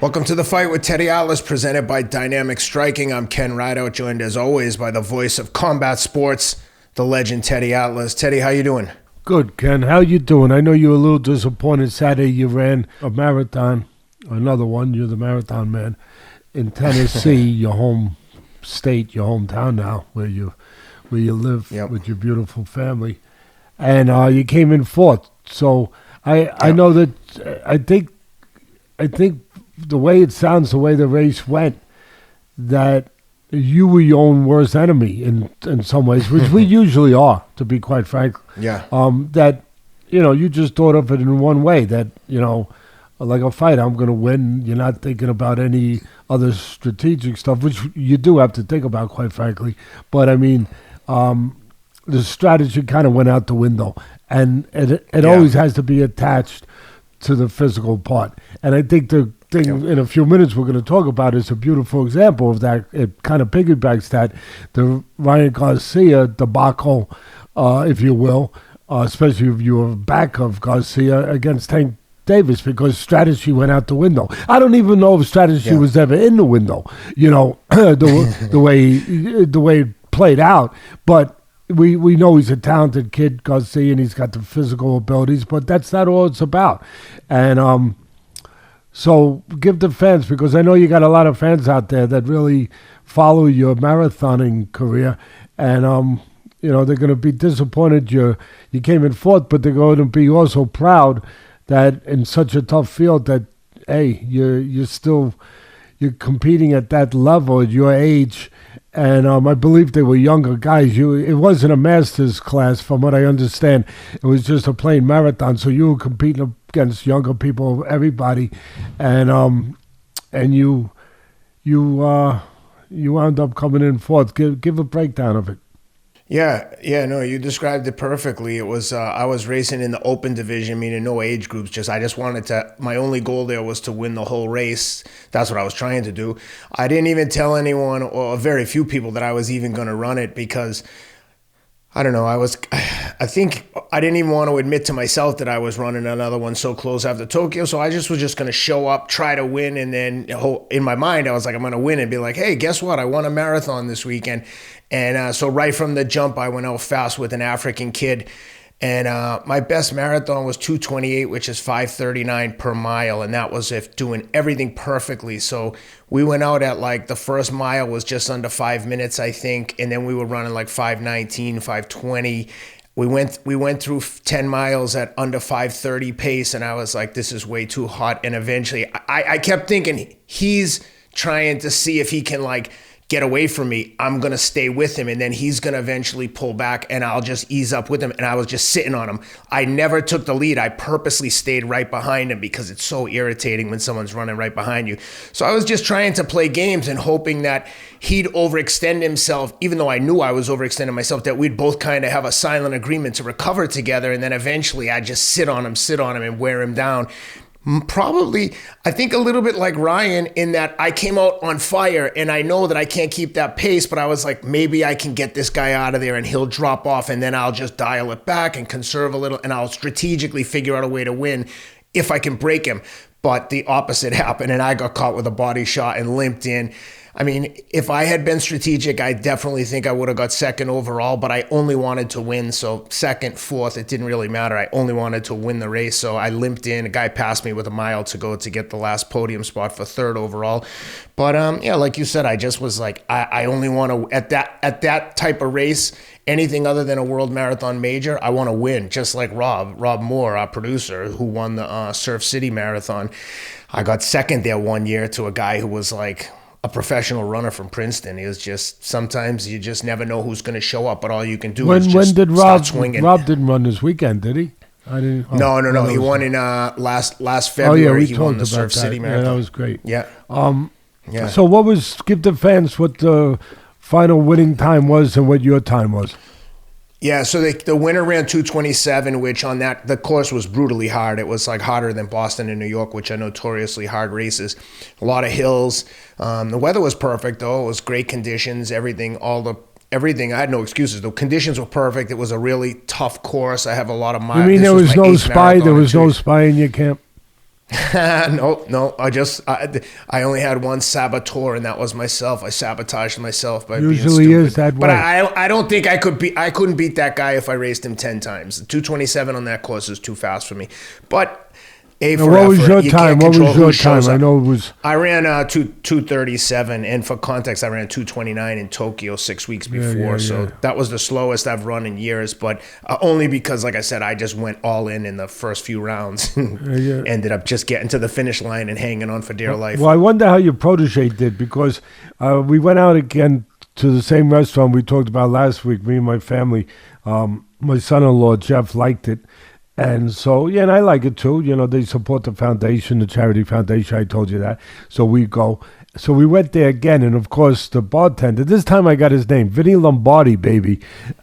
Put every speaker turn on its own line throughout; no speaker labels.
Welcome to the Fight with Teddy Atlas, presented by Dynamic Striking. I'm Ken Rideout, joined as always by the voice of combat sports, the legend Teddy Atlas. Teddy, how you doing?
Good, Ken. How you doing? I know you were a little disappointed Saturday you ran a marathon, another one, you're the marathon man, in Tennessee, your home state, your hometown now, where you live with your beautiful family. And you came in fourth. So I know that I think the way it sounds, the way the race went, that you were your own worst enemy in some ways, which we usually are, to be quite frank.
Yeah.
That, you just thought of it in one way, that, like a fight, I'm going to win. You're not thinking about any other strategic stuff, which you do have to think about, quite frankly. But, I mean, the strategy kind of went out the window. And it always has to be attached to the physical part. And I think the thing in a few minutes we're going to talk about is a beautiful example of that. It kind of piggybacks that, the Ryan Garcia debacle, if you will, especially if you were back of Garcia against Tank Davis, because strategy went out the window. I don't even know if strategy was ever in the window, the way it played out. But we know he's a talented kid, Garcia, and he's got the physical abilities, but that's not all it's about. And so give the fans, because I know you got a lot of fans out there that really follow your marathoning career, and they're going to be disappointed you came in fourth, but they're going to be also proud that in such a tough field that, hey, you're competing at that level at your age. And I believe they were younger guys. It wasn't a master's class, from what I understand. It was just a plain marathon. So you were competing against younger people, everybody, and you wound up coming in fourth. Give a breakdown of it.
Yeah, no, you described it perfectly. It was I was racing in the open division, meaning no age groups. I just wanted to. My only goal there was to win the whole race. That's what I was trying to do. I didn't even tell anyone, or very few people, that I was even going to run it, because I don't know. I think I didn't even want to admit to myself that I was running another one so close after Tokyo. So I was just going to show up, try to win. And then in my mind, I was like, I'm going to win and be like, hey, guess what? I won a marathon this weekend. And so right from the jump, I went out fast with an African kid. And my best marathon was 2:28, which is 5:39 per mile. And that was if doing everything perfectly. So we went out at like the first mile was just under 5 minutes, I think. And then we were running like 5:19, 5:20. We went through 10 miles at under 5:30 pace. And I was like, this is way too hot. And eventually I kept thinking, he's trying to see if he can like get away from me. I'm going to stay with him, and then he's going to eventually pull back, and I'll just ease up with him. And I was just sitting on him. I never took the lead. I purposely stayed right behind him, because it's so irritating when someone's running right behind you. So I was just trying to play games and hoping that he'd overextend himself, even though I knew I was overextending myself, that we'd both kind of have a silent agreement to recover together. And then eventually I'd just sit on him and wear him down. Probably, I think a little bit like Ryan, in that I came out on fire and I know that I can't keep that pace, but I was like, maybe I can get this guy out of there and he'll drop off, and then I'll just dial it back and conserve a little, and I'll strategically figure out a way to win if I can break him. But the opposite happened, and I got caught with a body shot and limped in. I mean, if I had been strategic, I definitely think I would have got second overall, but I only wanted to win. So second, fourth, it didn't really matter. I only wanted to win the race. So I limped in. A guy passed me with a mile to go to get the last podium spot for third overall. But like you said, I just was like, I only want to, at that type of race, anything other than a world marathon major, I want to win. Just like Rob Moore, our producer, who won the Surf City Marathon. I got second there one year to a guy who was like a professional runner from Princeton. It was just, sometimes you just never know who's going to show up, but all you can do is just start swinging.
Rob didn't run this weekend, did he?
No. He won in last February. He won the Surf City Marathon.
Yeah, that was great.
Yeah.
So give the fans what the final winning time was and what your time was.
Yeah, so the winner ran 2:27, which on that, the course was brutally hard. It was like harder than Boston and New York, which are notoriously hard races. A lot of hills. The weather was perfect, though. It was great conditions, everything. I had no excuses. The conditions were perfect. It was a really tough course. I have a lot of miles.
You mean there was no spy? There was no spy in your camp?
No. I only had one saboteur, and that was myself. I sabotaged myself by
Usually
being stupid.
is that
but
way.
I don't think I couldn't beat that guy if I raced him 10 times. 227 on that course is too fast for me. But
what was your time? What was your time? I know it was.
I ran 237, and for context, I ran 229 in Tokyo 6 weeks before. So that was the slowest I've run in years, but only because, like I said, I just went all in the first few rounds. Ended up just getting to the finish line and hanging on for dear life.
Well, I wonder how your protege did, because we went out again to the same restaurant we talked about last week, me and my family. My son-in-law, Jeff, liked it. And so, and I like it too. They support the foundation, the charity foundation. I told you that. So we go. So we went there again. And of course, the bartender, this time I got his name, Vinny Lombardi, baby.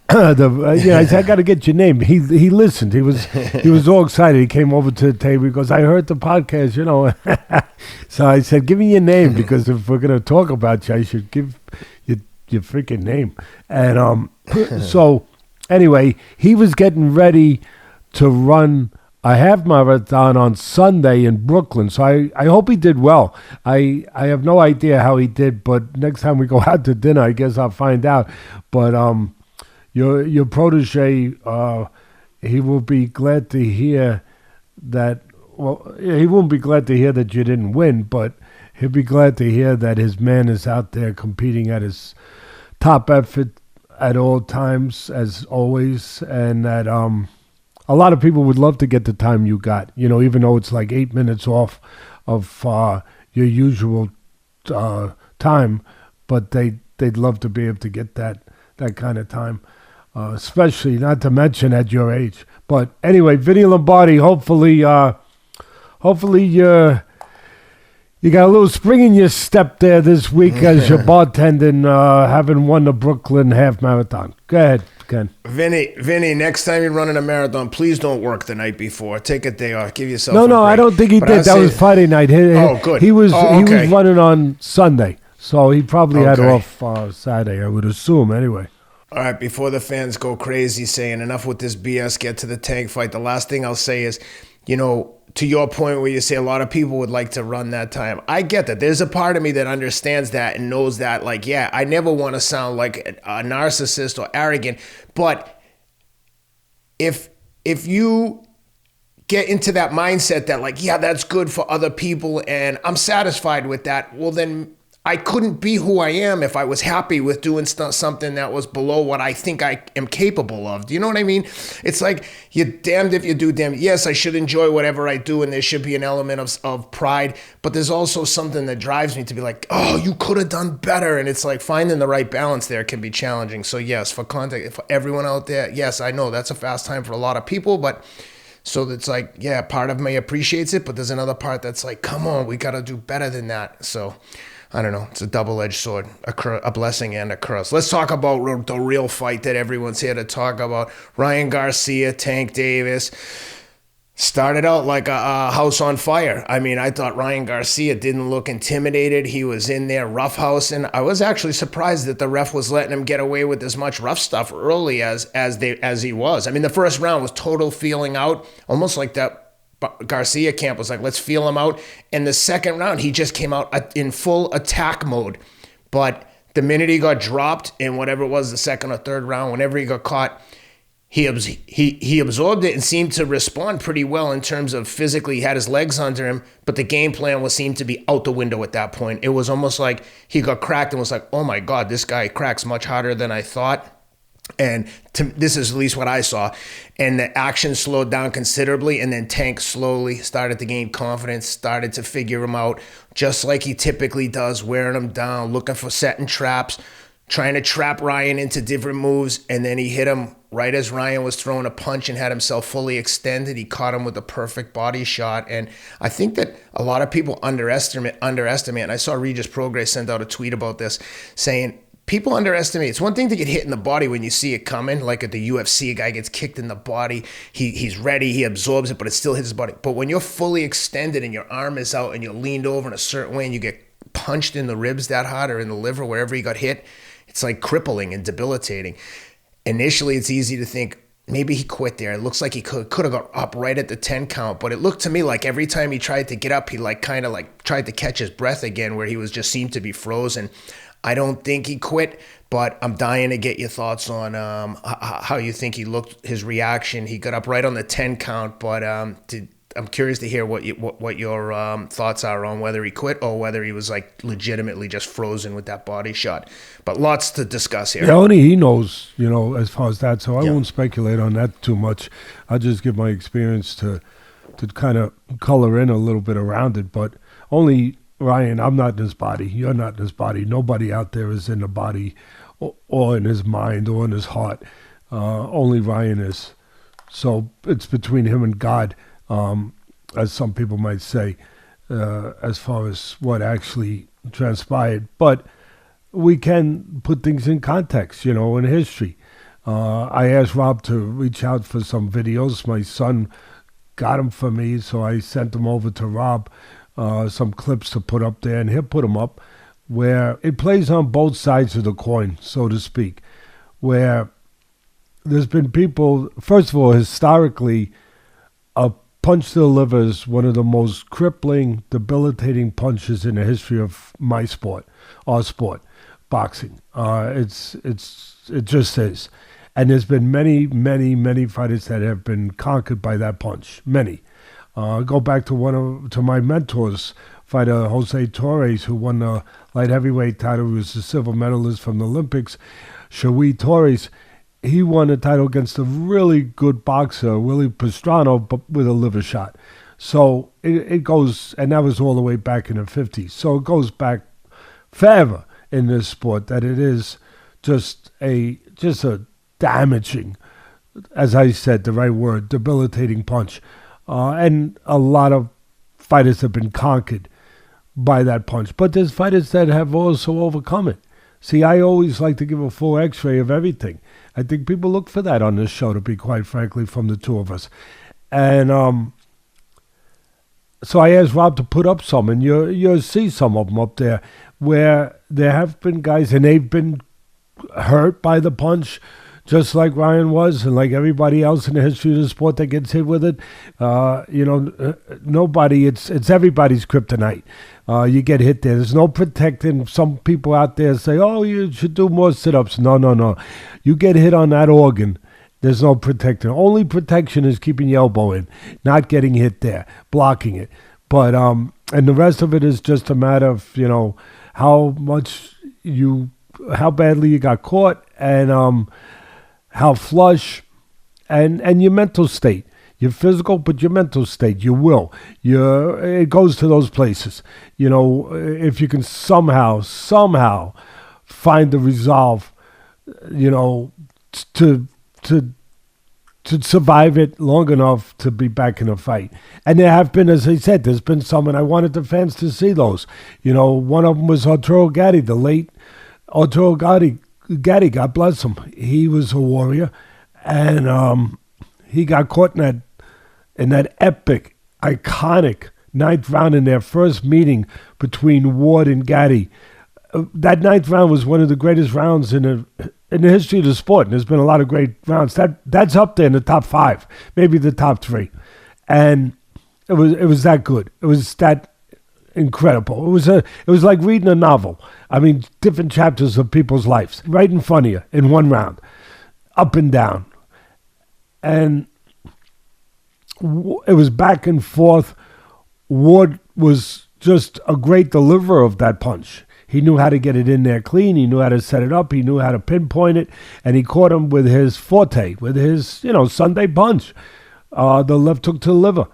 I said, I got to get your name. He listened. He was all excited. He came over to the table. He goes, I heard the podcast, So I said, give me your name, because if we're going to talk about you, I should give your freaking name. And so anyway, he was getting ready to run a half marathon on Sunday in Brooklyn. So I hope he did well. I have no idea how he did, but next time we go out to dinner, I guess I'll find out. But your protege, he will be glad to hear that. Well, he won't be glad to hear that you didn't win, but he'll be glad to hear that his man is out there competing at his top effort at all times, as always, and that a lot of people would love to get the time you got, even though it's like 8 minutes off of your usual time, but they'd love to be able to get that kind of time, especially, not to mention at your age. But anyway, Vinny Lombardi, hopefully you got a little spring in your step there this week as you're bartending, having won the Brooklyn half marathon. Go ahead, Ken.
Vinny, next time you're running a marathon, please don't work the night before. Take a day off. Give yourself
No,
a break.
I don't think he did. That was Friday night.
Good.
He was
okay.
running on Sunday, so he probably had off Saturday, I would assume, anyway.
All right, before the fans go crazy saying enough with this BS, get to the tank fight, the last thing I'll say is, to your point where you say a lot of people would like to run that time, I get that. There's a part of me that understands that and knows that, I never want to sound like a narcissist or arrogant, but if you get into that mindset that, that's good for other people and I'm satisfied with that, well, then I couldn't be who I am if I was happy with doing something that was below what I think I am capable of. Do you know what I mean? It's like, you're damned if you do, damned. Yes, I should enjoy whatever I do, and there should be an element of pride, but there's also something that drives me to be like, oh, you could have done better. And it's like finding the right balance there can be challenging. So yes, for context, for everyone out there, yes, I know that's a fast time for a lot of people, but so it's like, yeah, part of me appreciates it, but there's another part that's like, come on, we got to do better than that. So I don't know. It's a double-edged sword, a blessing and a curse. Let's talk about the real fight that everyone's here to talk about. Ryan Garcia, Tank Davis. Started out like a house on fire. I mean, I thought Ryan Garcia didn't look intimidated. He was in there roughhousing. I was actually surprised that the ref was letting him get away with as much rough stuff early as he was. I mean, the first round was total feeling out, almost like that Garcia camp was like, let's feel him out. And the second round, he just came out in full attack mode. But the minute he got dropped in whatever it was, the second or third round, whenever he got caught, he absorbed it and seemed to respond pretty well in terms of physically. He had his legs under him, but the game plan seemed to be out the window at that point. It was almost like he got cracked and was like, oh my God, this guy cracks much harder than I thought. And this is at least what I saw. And the action slowed down considerably, and then Tank slowly started to gain confidence, started to figure him out, just like he typically does, wearing him down, looking for setting traps, trying to trap Ryan into different moves, and then he hit him right as Ryan was throwing a punch and had himself fully extended. He caught him with a perfect body shot, and I think that a lot of people underestimate, and I saw Regis Prograis send out a tweet about this, saying, people underestimate. It's one thing to get hit in the body when you see it coming, like at the UFC, a guy gets kicked in the body, he's ready, he absorbs it, but it still hits his body. But when you're fully extended and your arm is out and you're leaned over in a certain way and you get punched in the ribs that hard or in the liver, wherever you got hit, it's like crippling and debilitating. Initially, it's easy to think, maybe he quit there. It looks like he could have got up right at the 10 count, but it looked to me like every time he tried to get up, he like kind of like tried to catch his breath again, where he was just seemed to be frozen. I don't think he quit, but I'm dying to get your thoughts on how you think he looked, his reaction. He got up right on the 10 count, but I'm curious to hear what your thoughts are on whether he quit or whether he was like legitimately just frozen with that body shot. But lots to discuss here.
Yeah, only he knows, as far as that. So I won't speculate on that too much. I'll just give my experience to kind of color in a little bit around it. But only Ryan, I'm not in his body. You're not in his body. Nobody out there is in the body or in his mind or in his heart. Only Ryan is. So it's between him and God. As some people might say, as far as what actually transpired. But we can put things in context, in history. I asked Rob to reach out for some videos. My son got them for me, so I sent them over to Rob, some clips to put up there, and he'll put them up, where it plays on both sides of the coin, so to speak, where there's been people, first of all, historically, a punch to the liver is one of the most crippling, debilitating punches in the history of my sport, our sport, boxing. It just is. And there's been many, many, many fighters that have been conquered by that punch. Many. Go back to my mentors, fighter Jose Torres, who won the light heavyweight title. He was a silver medalist from the Olympics. Shui Torres. He won a title against a really good boxer, Willie Pastrano, but with a liver shot. So it goes, and that was all the way back in the 50s. So it goes back forever in this sport, that it is just a damaging, as I said, the right word, debilitating punch. And a lot of fighters have been conquered by that punch. But there's fighters that have also overcome it. See, I always like to give a full x-ray of everything. I think people look for that on this show, to be quite frankly, from the two of us. And so I asked Rob to put up some, and you'll see some of them up there, where there have been guys, and they've been hurt by the punch, just like Ryan was, and like everybody else in the history of the sport that gets hit with it. Nobody, it's everybody's kryptonite. You get hit there. There's no protecting. Some people out there say, oh, you should do more sit-ups. No. You get hit on that organ, there's no protecting. Only protection is keeping your elbow in, not getting hit there, blocking it. But and the rest of it is just a matter of, how badly you got caught, and how flush, and your mental state. Your physical, but your mental state, your will. It goes to those places. If you can somehow find the resolve, to survive it long enough to be back in a fight. And there have been, as I said, there's been some, and I wanted the fans to see those. One of them was Arturo Gatti, the late Arturo Gatti, God bless him. He was a warrior, and he got caught in that epic, iconic ninth round in their first meeting between Ward and Gatti. That ninth round was one of the greatest rounds in the history of the sport. And there's been a lot of great rounds. That's up there in the top 5, maybe the top 3. And it was that good. It was that incredible. It was like reading a novel. I mean, different chapters of people's lives right in front of you in one round, up and down. And it was back and forth. Ward was just a great deliverer of that punch. He knew how to get it in there clean. He knew how to set it up. He knew how to pinpoint it. And he caught him with his forte, with his, Sunday punch. The left hook to the liver.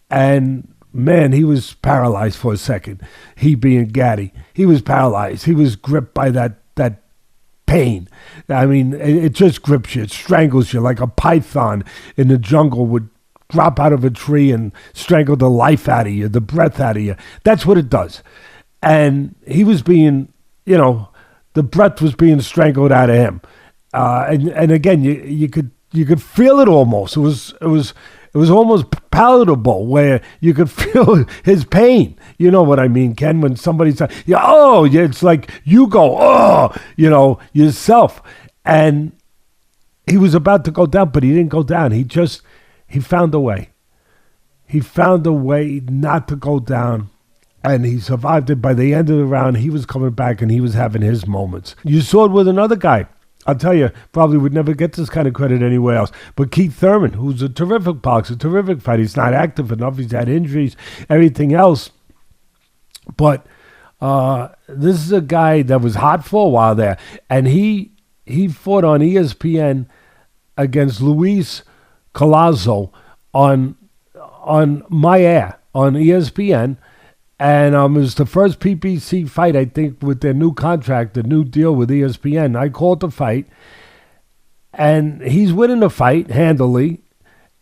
And, man, he was paralyzed for a second. He being Gatti. He was paralyzed. He was gripped by that pain. I mean, it just grips you. It strangles you like a python in the jungle would drop out of a tree and strangle the life out of you, the breath out of you. That's what it does. And he was being, the breath was being strangled out of him. And again, you could feel it almost. It was almost palatable, where you could feel his pain. You know what I mean, Ken? When somebody's like, it's like you go, yourself. And he was about to go down, but he didn't go down. He found a way. He found a way not to go down, and he survived it. By the end of the round, he was coming back, and he was having his moments. You saw it with another guy. I'll tell you, probably would never get this kind of credit anywhere else. But Keith Thurman, who's a terrific boxer, terrific fighter. He's not active enough. He's had injuries, everything else. But this is a guy that was hot for a while there. And he fought on ESPN against Luis Collazo on my air on ESPN. And it was the first PPC fight, I think, with their new contract, the new deal with ESPN. I called the fight, and he's winning the fight handily.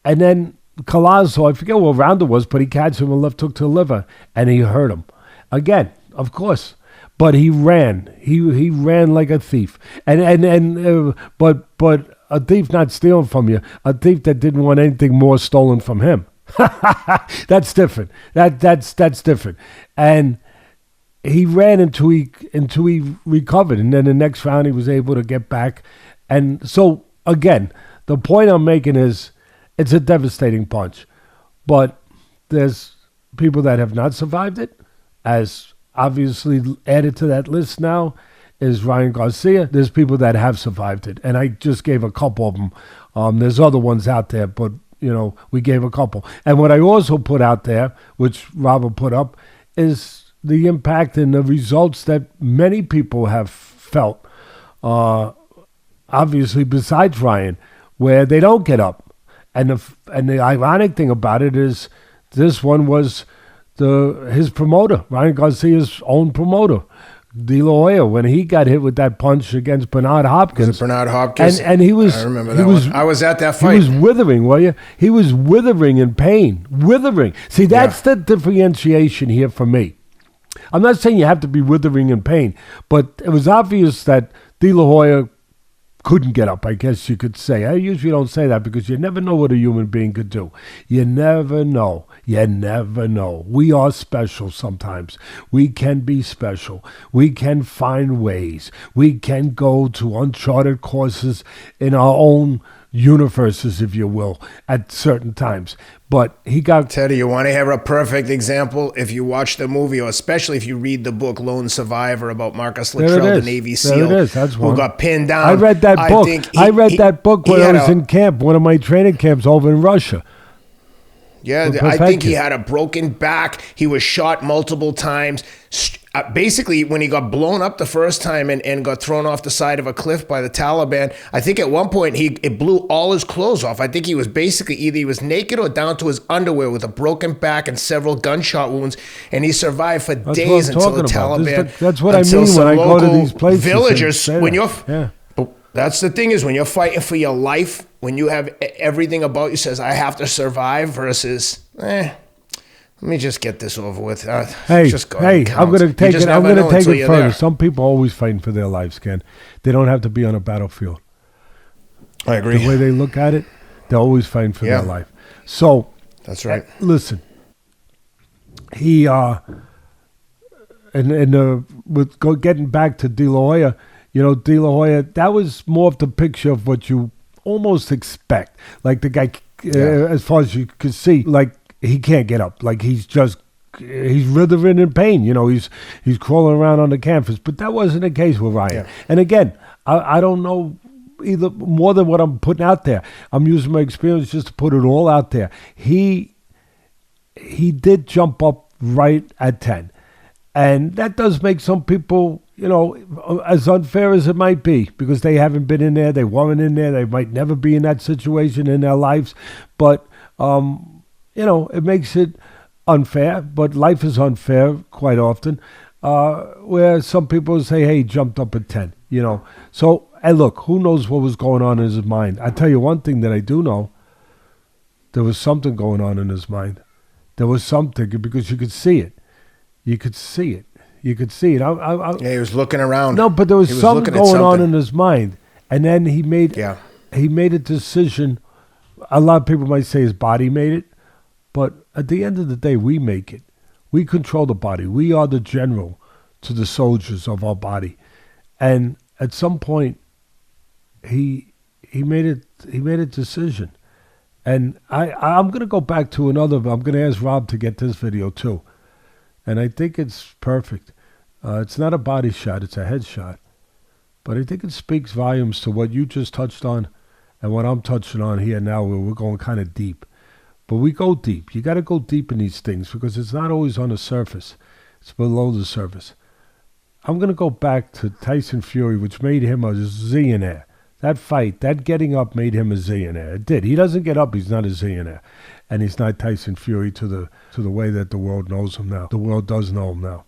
And then Collazo, I forget what round it was, but he catches him and left hook to the liver, and he hurt him. Again, of course. But he ran. He ran like a thief. But a thief not stealing from you, a thief that didn't want anything more stolen from him. That's different. That's different. And he ran until he recovered, and then the next round he was able to get back. And so again, the point I'm making is it's a devastating punch, but there's people that have not survived it. As obviously added to that list now is Ryan Garcia. There's people that have survived it, and I just gave a couple of them. There's other ones out there, but we gave a couple. And what I also put out there, which Robert put up, is the impact and the results that many people have felt, obviously besides Ryan, where they don't get up. And the ironic thing about it is this one was his promoter, Ryan Garcia's own promoter, De La Hoya, when he got hit with that punch against Bernard Hopkins.
Was it Bernard Hopkins?
And he was...
I remember that one. I was at that fight.
He was withering, were you? He was withering in pain. Withering. See, that's the differentiation here for me. I'm not saying you have to be withering in pain, but it was obvious that De La Hoya couldn't get up, I guess you could say. I usually don't say that because you never know what a human being could do. You never know. You never know. We are special sometimes. We can be special. We can find ways. We can go to uncharted courses in our own universes, if you will, at certain times. But he got...
Teddy, you want to have a perfect example? If you watch the movie, or especially if you read the book Lone Survivor about Marcus Luttrell, the Navy SEAL, who got pinned down.
I read that book. I read that book when I was in camp, one of my training camps over in Russia.
Yeah, I think he had a broken back. He was shot multiple times. Basically, when he got blown up the first time and got thrown off the side of a cliff by the Taliban, I think at one point it blew all his clothes off. I think he was basically either he was naked or down to his underwear with a broken back and several gunshot wounds, and he survived for days until the Taliban.
That's what I mean when I go to these places.
Villagers, that's the thing is when you're fighting for your life, when you have everything about you says I have to survive versus let me just get this over with.
I'm going to take it. I'm going to take it further. Some people are always fighting for their lives, Ken. They don't have to be on a battlefield.
I agree.
The way they look at it, they're always fighting for their life. So
that's right.
Listen, he with getting back to De La Hoya, De La Hoya, that was more of the picture of what you almost expect. Like the guy, as far as you could see, like. He can't get up. Like he's writhing in pain. He's crawling around on the canvas. But that wasn't the case with Ryan. Yeah. And again, I don't know either more than what I'm putting out there. I'm using my experience just to put it all out there. He did jump up right at 10. And that does make some people, as unfair as it might be, because they haven't been in there, they weren't in there, they might never be in that situation in their lives. But it makes it unfair, but life is unfair quite often, where some people say, hey, he jumped up at 10, So, and look, who knows what was going on in his mind? I tell you one thing that I do know, there was something going on in his mind. There was something, because you could see it. You could see it. He was looking around.
No,
but there was something going on in his mind. And then he made a decision. A lot of people might say his body made it. But at the end of the day, we make it. We control the body. We are the general to the soldiers of our body. And at some point, he he made a decision. And I'm going to go back to another. I'm going to ask Rob to get this video too. And I think it's perfect. It's not a body shot. It's a head shot. But I think it speaks volumes to what you just touched on and what I'm touching on here now, where we're going kind of deep. But we go deep. You got to go deep in these things because it's not always on the surface. It's below the surface. I'm going to go back to Tyson Fury, which made him a zillionaire. That fight, that getting up made him a zillionaire. It did. He doesn't get up, he's not a zillionaire. And he's not Tyson Fury to the way that the world knows him now. The world does know him now.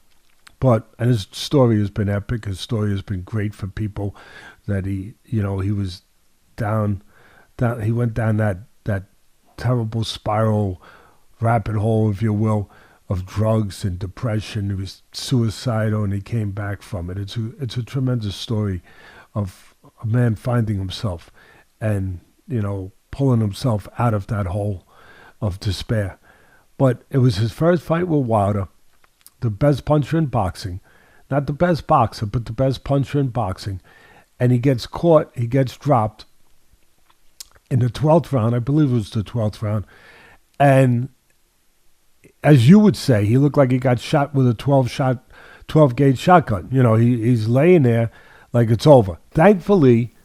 And his story has been epic. His story has been great for people that he was down, he went down that terrible spiral, rabbit hole, if you will, of drugs and depression. He was suicidal and he came back from it. It's a tremendous story of a man finding himself and, pulling himself out of that hole of despair. But it was his first fight with Wilder, the best puncher in boxing. Not the best boxer, but the best puncher in boxing. And he gets caught, he gets dropped in the 12th round. I believe it was the 12th round. And as you would say, he looked like he got shot with a 12-gauge shotgun. He's laying there like it's over. Thankfully,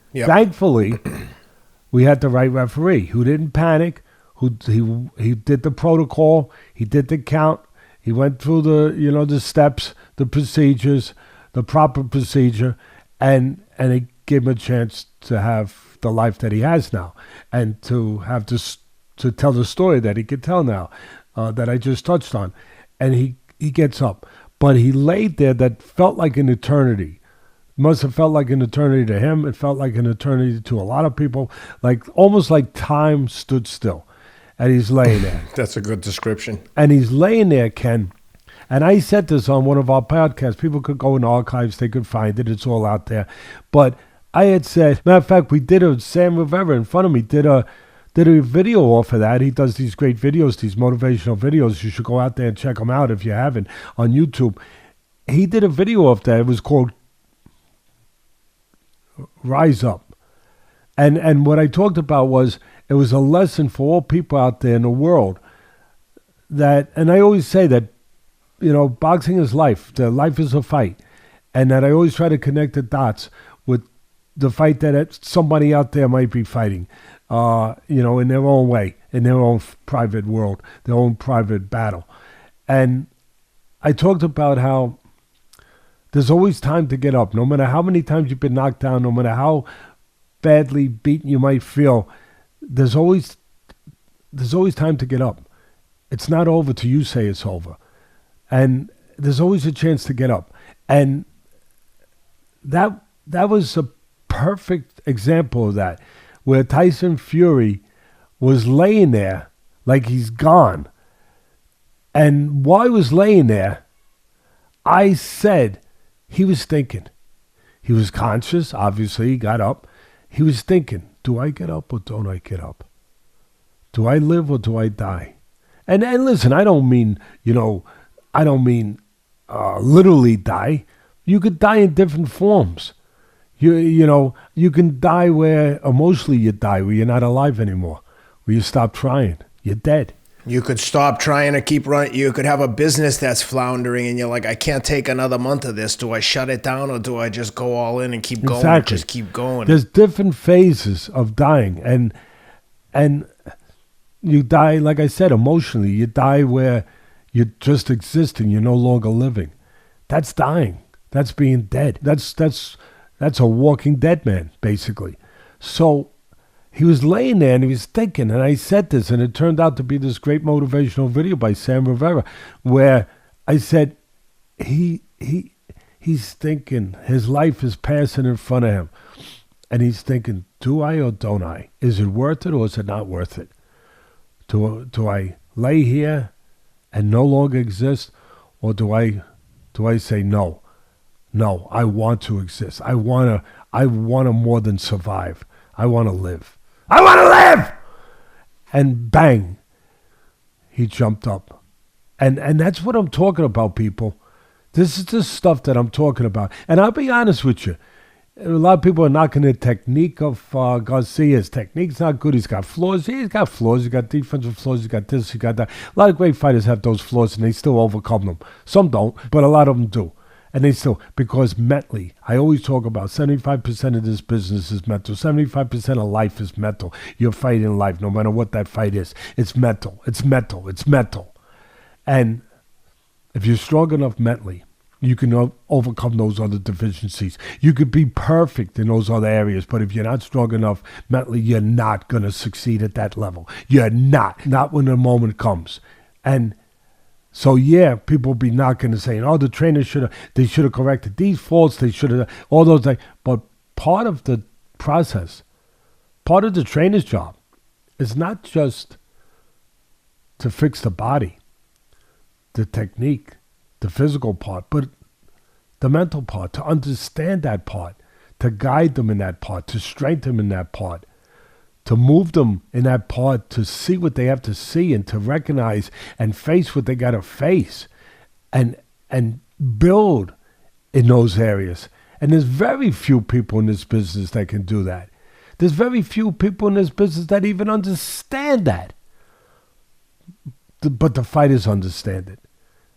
we had the right referee who didn't panic, he did the protocol, he did the count, he went through the steps, the procedures, the proper procedure, and it gave him a chance to have the life that he has now, and to have to tell the story that he could tell now, that I just touched on. And he gets up, but he laid there that felt like an eternity. Must have felt like an eternity to him. It felt like an eternity to a lot of people, almost like time stood still. And he's laying there.
That's a good description.
And he's laying there, Ken. And I said this on one of our podcasts. People could go in archives. They could find it. It's all out there. But I had said, matter of fact, we did Sam Rivera in front of me did a video off of that. He does these great videos, these motivational videos. You should go out there and check them out if you haven't on YouTube. He did a video of that. It was called Rise Up. And what I talked about was it was a lesson for all people out there in the world that, and I always say that, boxing is life. Life is a fight. And that I always try to connect the dots with the fight that somebody out there might be fighting, in their own way, in their own private world, their own private battle. And I talked about how there's always time to get up. No matter how many times you've been knocked down, no matter how badly beaten you might feel, there's always time to get up. It's not over till you say it's over. And there's always a chance to get up. And that was a perfect example of that, where Tyson Fury was laying there like he's gone. And while he was laying there, I said, he was thinking. He was conscious, obviously, he got up. He was thinking, do I get up or don't I get up? Do I live or do I die? And listen, I don't mean literally die. You could die in different forms. You can die where emotionally you die, where you're not alive anymore, where you stop trying. You're dead.
You could stop trying to keep running. You could have a business that's floundering and you're like, I can't take another month of this. Do I shut it down or do I just go all in and keep going?
Exactly.
Just keep going.
There's different phases of dying. And you die, like I said, emotionally. You die where you're just existing. You're no longer living. That's dying. That's being dead. That's a walking dead man, basically. So he was laying there and he was thinking, and I said this, and it turned out to be this great motivational video by Sam Rivera, where I said he's thinking, his life is passing in front of him, and he's thinking, do I or don't I? Is it worth it or is it not worth it? Do I lay here and no longer exist, or do I say no? No, I want to exist. I want to more than survive. I want to live. I want to live! And bang, he jumped up. And that's what I'm talking about, people. This is the stuff that I'm talking about. And I'll be honest with you. A lot of people are knocking the technique of Garcia. His technique's not good. He's got flaws. Yeah, he's got flaws. He's got defensive flaws. He's got this. He got that. A lot of great fighters have those flaws, and they still overcome them. Some don't, but a lot of them do. And they still, because mentally, I always talk about 75% of this business is mental. 75% of life is mental. You're fighting life, no matter what that fight is. It's mental. It's mental. It's mental. And if you're strong enough mentally, you can overcome those other deficiencies. You could be perfect in those other areas, but if you're not strong enough mentally, you're not going to succeed at that level. You're not when the moment comes. And so, yeah, people will be knocking and saying, oh, the trainer should have corrected these faults. They should have, all those things. But part of the process, part of the trainer's job is not just to fix the body, the technique, the physical part, but the mental part, to understand that part, to guide them in that part, to strengthen them in that part, to move them in that part, to see what they have to see and to recognize and face what they got to face and build in those areas. And there's very few people in this business that can do that. There's very few people in this business that even understand that. But the fighters understand it.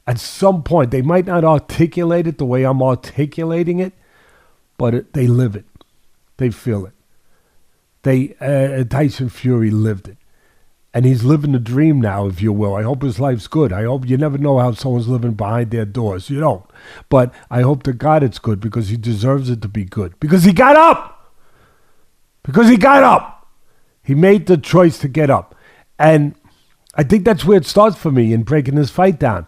At some point, they might not articulate it the way I'm articulating it, but they live it. They feel it. Tyson Fury lived it. And he's living the dream now, if you will. I hope his life's good. I hope you never know how someone's living behind their doors. You don't. But I hope to God it's good because he deserves it to be good. Because he got up. He made the choice to get up. And I think that's where it starts for me in breaking this fight down.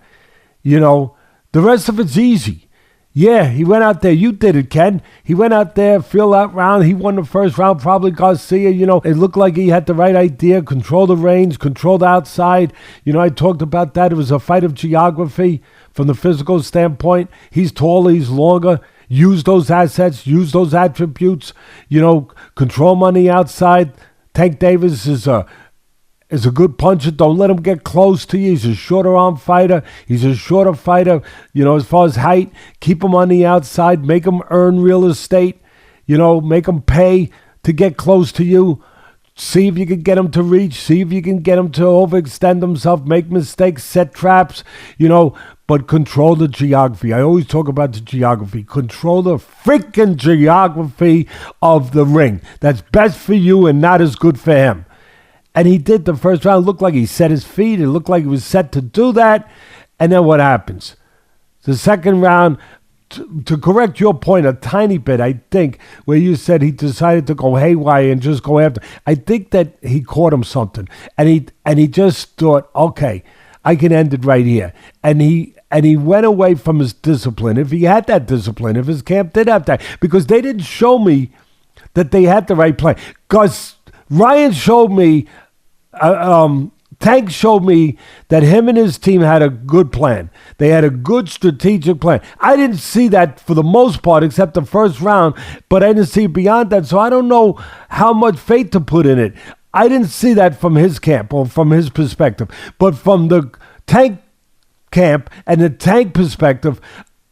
You know, the rest of it's easy. Yeah, he went out there. You did it, Ken. He went out there, filled that round. He won the first round, probably Garcia. You know, it looked like he had the right idea, control the range, control the outside. You know, I talked about that. It was a fight of geography from the physical standpoint. He's taller, he's longer. Use those assets, use those attributes. You know, control him on the outside. Tank Davis is a good puncher. Don't let him get close to you. He's a shorter arm fighter. He's a shorter fighter, you know, as far as height. Keep him on the outside. Make him earn real estate. You know, make him pay to get close to you. See if you can get him to reach. See if you can get him to overextend himself. Make mistakes. Set traps. You know, but control the geography. I always talk about the geography. Control the freaking geography of the ring. That's best for you and not as good for him. And he did the first round. It looked like he set his feet. It looked like he was set to do that. And then what happens? The second round, to correct your point a tiny bit, I think, where you said he decided to go haywire and just go after. I think that he caught him something. And he just thought, okay, I can end it right here. And he went away from his discipline. If he had that discipline, if his camp did have that. Because they didn't show me that they had the right plan. Because Ryan showed me, Tank showed me that him and his team had a good plan. They had a good strategic plan. I didn't see that for the most part, except the first round, but I didn't see beyond that, so I don't know how much faith to put in it. I didn't see that from his camp or from his perspective, but from the Tank camp and the Tank perspective,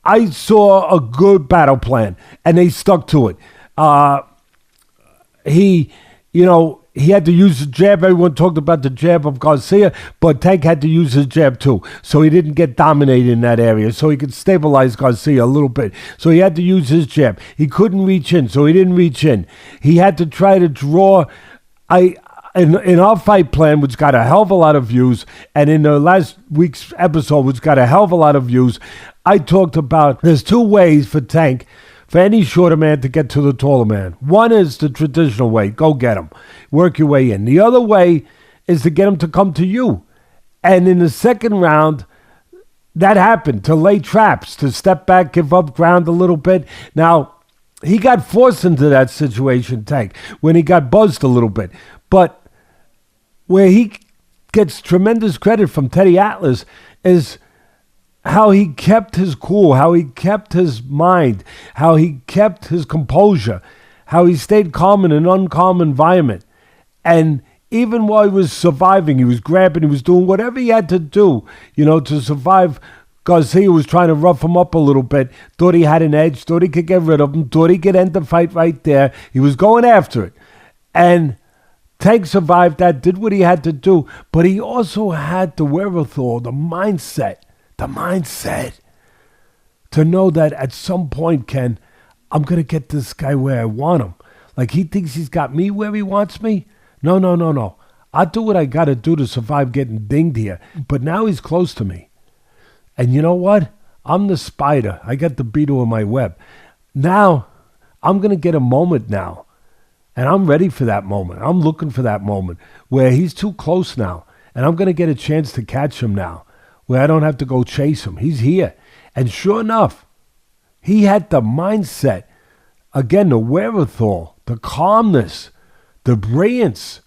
I saw a good battle plan, and they stuck to it. He had to use the jab. Everyone talked about the jab of Garcia, but Tank had to use his jab too. So he didn't get dominated in that area. So he could stabilize Garcia a little bit. So he had to use his jab. He couldn't reach in, so he didn't reach in. He had to try to draw. In our fight plan, which got a hell of a lot of views, and in the last week's episode, which got a hell of a lot of views, I talked about there's two ways for Tank, for any shorter man to get to the taller man. One is the traditional way. Go get him. Work your way in. The other way is to get him to come to you. And in the second round, that happened, to lay traps, to step back, give up ground a little bit. Now, he got forced into that situation, Tank, when he got buzzed a little bit. But where he gets tremendous credit from Teddy Atlas is how he kept his cool, how he kept his mind, how he kept his composure, how he stayed calm in an uncalm environment. And even while he was surviving, he was grabbing, he was doing whatever he had to do, to survive Garcia was trying to rough him up a little bit, thought he had an edge, thought he could get rid of him, thought he could end the fight right there. He was going after it. And Tank survived that, did what he had to do, but he also had the wherewithal, the mindset to know that at some point, Ken, I'm going to get this guy where I want him. Like he thinks he's got me where he wants me. No. I'll do what I got to do to survive getting dinged here. But now he's close to me. And you know what? I'm the spider. I got the beetle in my web. Now, I'm going to get a moment now. And I'm ready for that moment. I'm looking for that moment where he's too close now. And I'm going to get a chance to catch him now, where I don't have to go chase him. He's here. And sure enough, he had the mindset, again, the wherewithal, the calmness, the brilliance.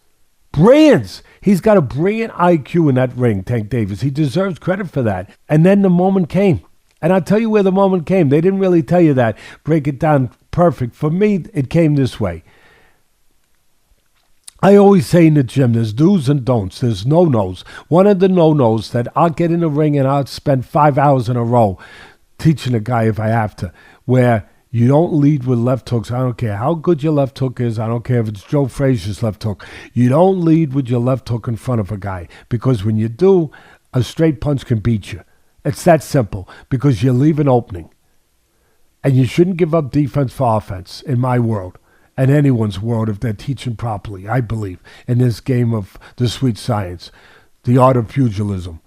He's got a brilliant IQ in that ring, Tank Davis. He deserves credit for that. And then the moment came. And I'll tell you where the moment came. They didn't really tell you that. Break it down perfect. For me, it came this way. I always say in the gym, there's do's and don'ts. There's no-nos. One of the no-nos that I'll get in the ring and I'll spend 5 hours in a row teaching a guy if I have to, where you don't lead with left hooks. I don't care how good your left hook is. I don't care if it's Joe Frazier's left hook. You don't lead with your left hook in front of a guy, because when you do, a straight punch can beat you. It's that simple, because you leave an opening. And you shouldn't give up defense for offense in my world. And anyone's world if they're teaching properly, I believe, in this game of the sweet science, the art of pugilism.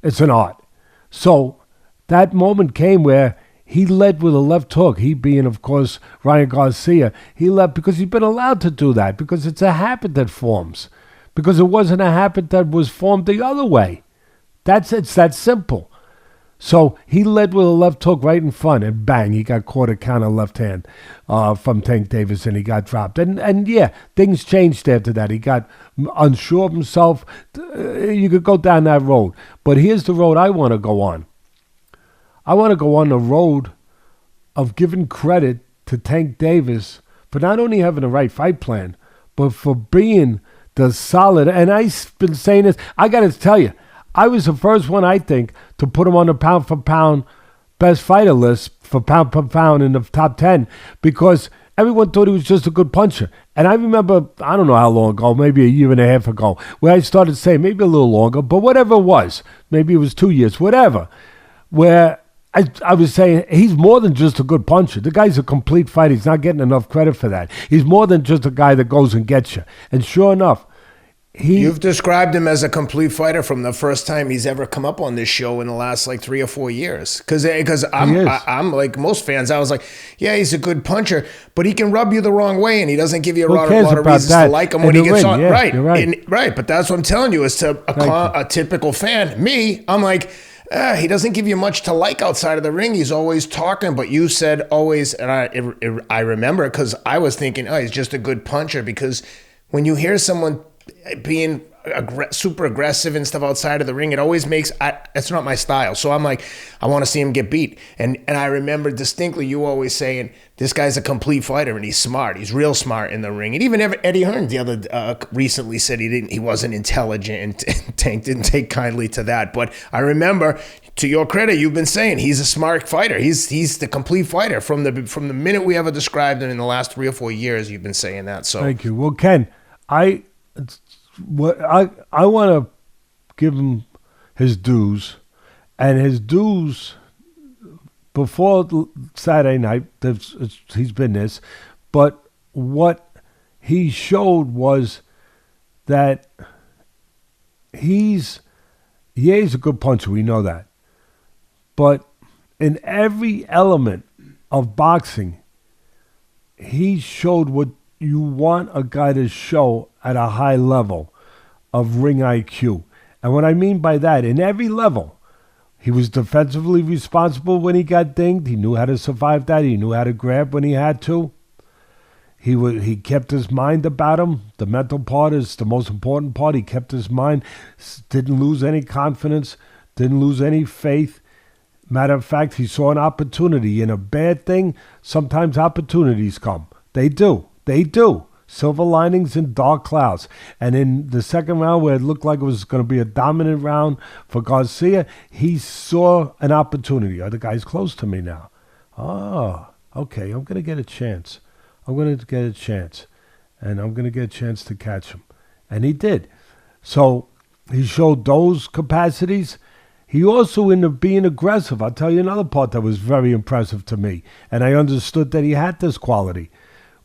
It's an art. So that moment came where he led with a left hook, he being, of course, Ryan Garcia. He led because he's been allowed to do that, because it's a habit that forms, because it wasn't a habit that was formed the other way. It's that simple. So he led with a left hook right in front, and bang, he got caught a counter left hand from Tank Davis, and he got dropped. And yeah, things changed after that. He got unsure of himself. You could go down that road. But here's the road I want to go on. I want to go on the road of giving credit to Tank Davis for not only having the right fight plan, but for being the solid. And I've been saying this. I got to tell you, I was the first one, I think, to put him on the pound-for-pound best fighter list for pound-for-pound in the top 10, because everyone thought he was just a good puncher. And I remember, I don't know how long ago, maybe a year and a half ago, where I started saying, maybe a little longer, but whatever it was, maybe it was 2 years, whatever, where I was saying he's more than just a good puncher. The guy's a complete fighter. He's not getting enough credit for that. He's more than just a guy that goes and gets you. And sure enough, you've described him as a complete fighter from the first time he's ever come up on this show in the last like 3 or 4 years. Because I'm like most fans, I was like, yeah, he's a good puncher, but he can rub you the wrong way, and he doesn't give you a lot of reasons to like him when he gets on. Yeah, right, right. But that's what I'm telling you. Is to a typical fan, me, I'm like, he doesn't give you much to like outside of the ring. He's always talking, but you said always, and I remember because I was thinking, oh, he's just a good puncher, because when you hear someone being super aggressive and stuff outside of the ring, it always makes, it's not my style. So I'm like, I want to see him get beat. And I remember distinctly you always saying, this guy's a complete fighter and he's smart. He's real smart in the ring. And even Eddie Hearn the other recently said he wasn't intelligent, and Tank didn't take kindly to that. But I remember, to your credit, you've been saying he's a smart fighter. He's the complete fighter from the minute we ever described him in the last 3 or 4 years. You've been saying that. So thank you. Well, Ken, I want to give him his dues, and his dues before Saturday night, he's been this, but what he showed was that he's a good puncher, we know that, but in every element of boxing, he showed what you want a guy to show at a high level of ring IQ. And what I mean by that, in every level, he was defensively responsible when he got dinged. He knew how to survive that. He knew how to grab when he had to. He kept his mind about him. The mental part is the most important part. He kept his mind, didn't lose any confidence, didn't lose any faith. Matter of fact, he saw an opportunity. In a bad thing, sometimes opportunities come. They do. Silver linings and dark clouds. And in the second round, where it looked like it was going to be a dominant round for Garcia, he saw an opportunity. The guy's close to me now. Oh, okay, I'm going to get a chance. I'm going to get a chance. And I'm going to get a chance to catch him. And he did. So he showed those capacities. He also ended up being aggressive. I'll tell you another part that was very impressive to me. And I understood that he had this quality.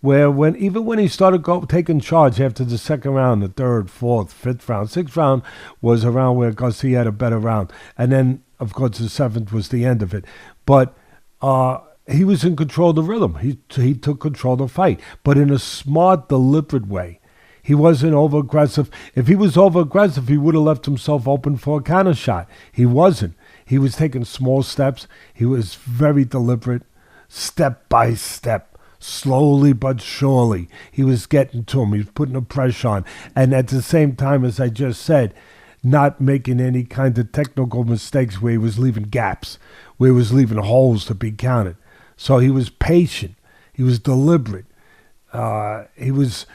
Where even when he started taking charge after the second round, the third, fourth, fifth round, sixth round was a round where Garcia had a better round. And then, of course, the seventh was the end of it. But he was in control of the rhythm. He took control of the fight, but in a smart, deliberate way. He wasn't over-aggressive. If he was over-aggressive, he would have left himself open for a counter shot. He wasn't. He was taking small steps. He was very deliberate, step by step. Slowly but surely, he was getting to him. He was putting the pressure on. And at the same time, as I just said, not making any kind of technical mistakes where he was leaving gaps, where he was leaving holes to be counted. So he was patient. He was deliberate. He was,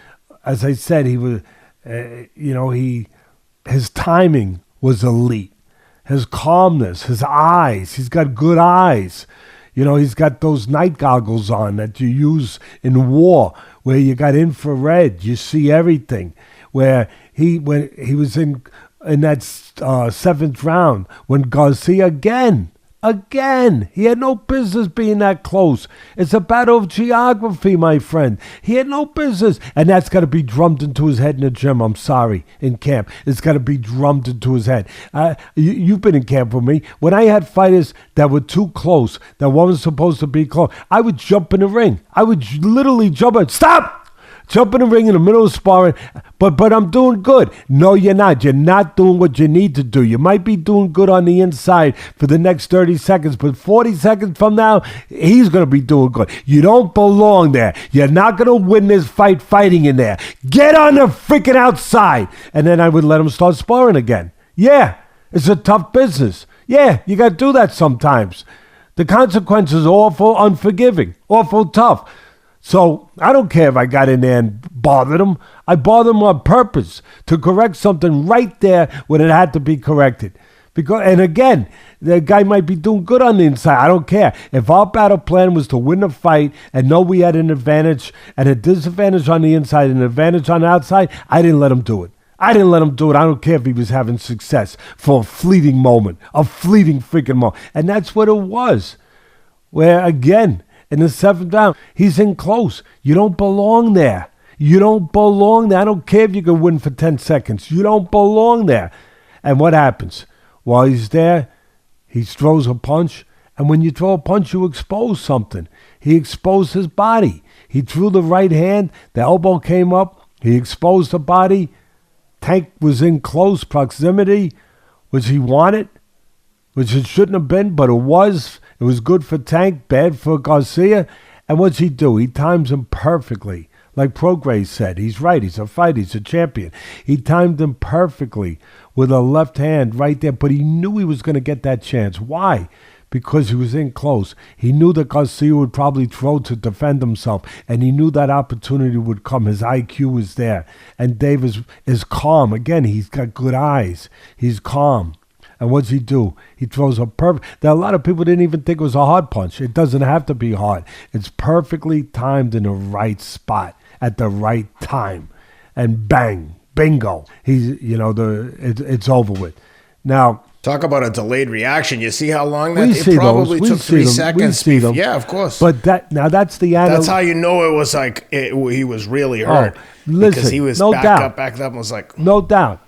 as I said, he was, his timing was elite. His calmness, his eyes, he's got good eyes. He's got those night goggles on that you use in war, where you got infrared, you see everything. When he was in that seventh round, when Garcia again, he had no business being that close. It's a battle of geography, my friend. He had no business. And that's got to be drummed into his head in the gym. I'm sorry, in camp. It's got to be drummed into his head. You've been in camp with me. When I had fighters that were too close, that wasn't supposed to be close, I would jump in the ring. I would literally jump in. Stop! Jump in the ring in the middle of sparring, but I'm doing good. No, you're not. You're not doing what you need to do. You might be doing good on the inside for the next 30 seconds, but 40 seconds from now, he's going to be doing good. You don't belong there. You're not going to win this fight fighting in there. Get on the freaking outside. And then I would let him start sparring again. Yeah, it's a tough business. Yeah, you got to do that sometimes. The consequences are awful unforgiving, awful tough. So I don't care if I got in there and bothered him. I bothered him on purpose to correct something right there when it had to be corrected. And again, the guy might be doing good on the inside. I don't care. If our battle plan was to win the fight and know we had an advantage and a disadvantage on the inside and an advantage on the outside, I didn't let him do it. I don't care if he was having success for a fleeting moment, a fleeting freaking moment. And that's what it was. Where, again, in the seventh round, he's in close. You don't belong there. You don't belong there. I don't care if you can win for 10 seconds. You don't belong there. And what happens? While he's there, he throws a punch. And when you throw a punch, you expose something. He exposed his body. He threw the right hand. The elbow came up. He exposed the body. Tank was in close proximity, which he wanted, which it shouldn't have been, but it was. It was good for Tank, bad for Garcia. And what's he do? He times him perfectly. Like Prograis said, he's right. He's a fighter. He's a champion. He timed him perfectly with a left hand right there. But he knew he was going to get that chance. Why? Because he was in close. He knew that Garcia would probably throw to defend himself. And he knew that opportunity would come. His IQ was there. And Dave is calm. Again, he's got good eyes. He's calm. And what's he do? He throws a perfect. There are a lot of people didn't even think it was a hard punch. It doesn't have to be hard. It's perfectly timed in the right spot at the right time, and bang, bingo. It's over with. Now,
talk about a delayed reaction. You see how long that it probably took 3 seconds. Yeah, of course.
But that's the
that's how you know it was like he was really hurt.
Listen,
because he was back up and was like,
no doubt.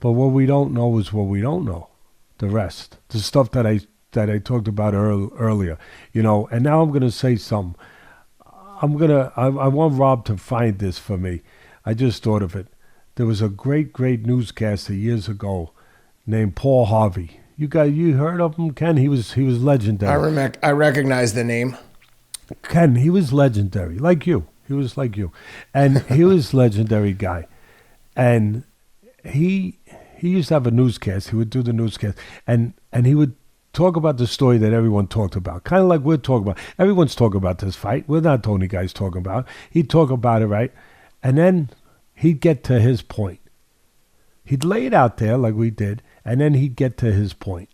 But what we don't know is what we don't know. The rest, the stuff that I talked about earlier, and now I'm going to say something. I want Rob to find this for me. I just thought of it. There was a great newscaster years ago named Paul Harvey. You heard of him, Ken? He was legendary.
I recognize the name.
Ken, he was legendary, like you. He was like you, and he was legendary guy, and he used to have a newscast. He would do the newscast, and he would talk about the story that everyone talked about, kind of like we're talking about. Everyone's talking about this fight. We're not the only guys talking about it. He'd talk about it, right? And then he'd get to his point. He'd lay it out there like we did, and then he'd get to his point.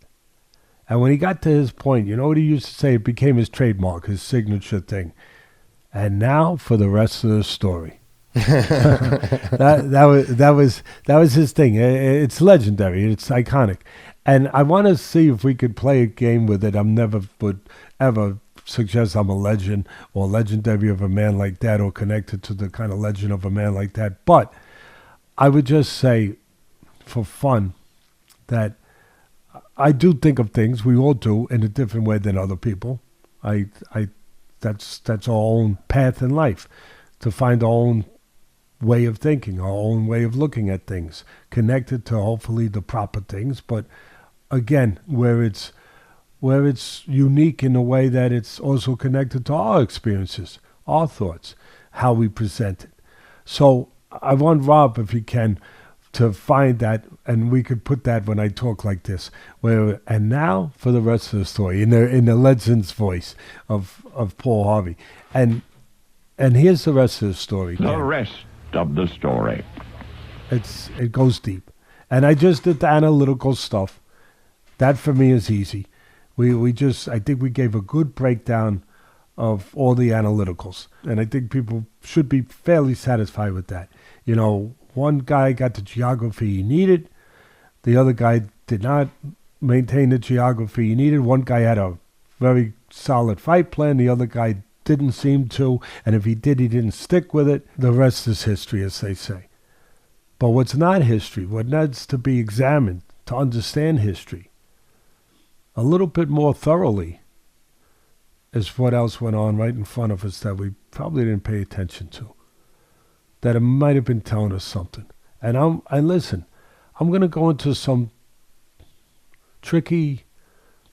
And when he got to his point, you know what he used to say? It became his trademark, his signature thing. And now for the rest of the story. that was his thing. It's legendary. It's iconic. And I want to see if we could play a game with it. I never would ever suggest I'm a legend or legendary of a man like that or connected to the kind of legend of a man like that. But I would just say, for fun, that I do think of things, we all do, in a different way than other people. That's our own path in life, to find our own way of thinking, our own way of looking at things, connected to hopefully the proper things, but again, where it's unique in a way that it's also connected to our experiences, our thoughts, how we present it. So I want Rob, if he can, to find that, and we could put that when I talk like this. And now for the rest of the story, in the legend's voice of Paul Harvey. And here's the rest of the story.
The rest of the story.
It goes deep. And I just did the analytical stuff. That for me is easy. I think we gave a good breakdown of all the analyticals. And I think people should be fairly satisfied with that. You know, one guy got the geography he needed. The other guy did not maintain the geography he needed. One guy had a very solid fight plan. The other guy didn't seem to. And if he did, he didn't stick with it. The rest is history, as they say. But what's not history, what needs to be examined to understand history a little bit more thoroughly, is what else went on right in front of us that we probably didn't pay attention to, that it might have been telling us something. And listen, I'm going to go into some tricky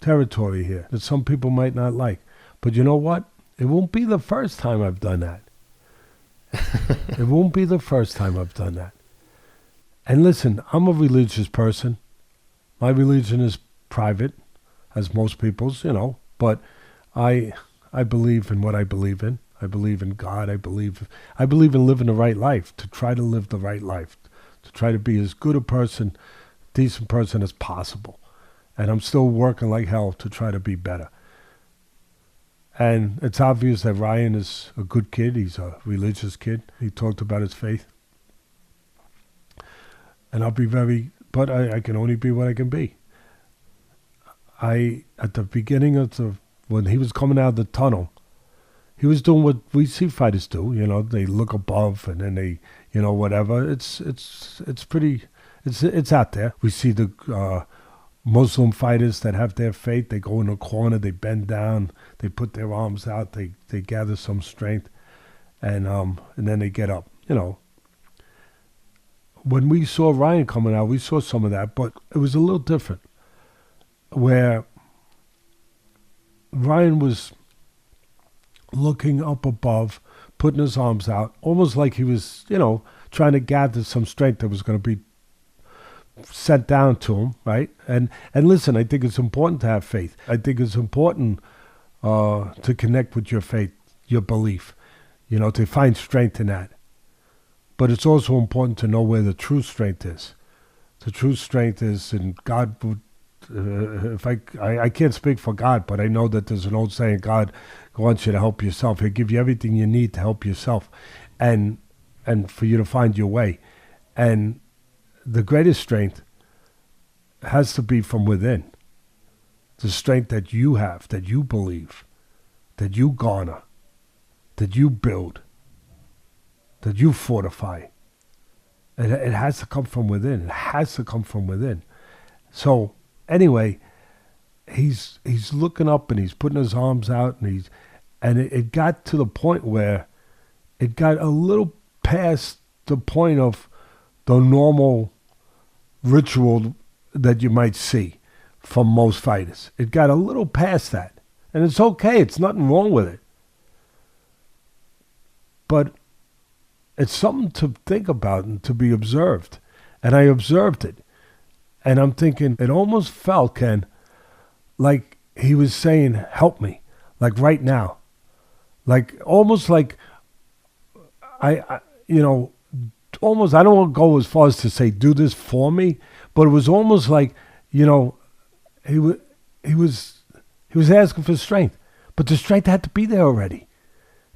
territory here that some people might not like. But you know what? It won't be the first time I've done that. It won't be the first time I've done that. And listen, I'm a religious person. My religion is private, as most people's, but I believe in what I believe in. I believe in God. I believe in living the right life, to try to live the right life, to try to be as good a person, decent person as possible. And I'm still working like hell to try to be better. And it's obvious that Ryan is a good kid. He's a religious kid. He talked about his faith. And but I can only be what I can be. At the beginning when he was coming out of the tunnel, he was doing what we see fighters do. They look above and then they, whatever. It's out there. We see the Muslim fighters that have their faith. They go in a corner, they bend down, they put their arms out, they gather some strength, and then they get up. When we saw Ryan coming out, we saw some of that, but it was a little different, where Ryan was looking up above, putting his arms out, almost like he was, trying to gather some strength that was going to be sent down to him, right? And listen, I think it's important to have faith. I think it's important to connect with your faith, your belief, to find strength in that. But it's also important to know where the true strength is. The true strength is, and God would, I can't speak for God, but I know that there's an old saying, God wants you to help yourself. He'll give you everything you need to help yourself and for you to find your way. And the greatest strength has to be from within. The strength that you have, that you believe, that you garner, that you build, that you fortify. It has to come from within. It has to come from within. So anyway, he's looking up and he's putting his arms out and it got to the point where it got a little past the point of the normal ritual that you might see from most fighters. It got a little past that. And it's okay. It's nothing wrong with it. But it's something to think about and to be observed. And I observed it. And I'm thinking, it almost felt, Ken, like he was saying, help me, like right now. Like, almost like almost, I don't want to go as far as to say, do this for me, but it was almost like, he was asking for strength, but the strength had to be there already.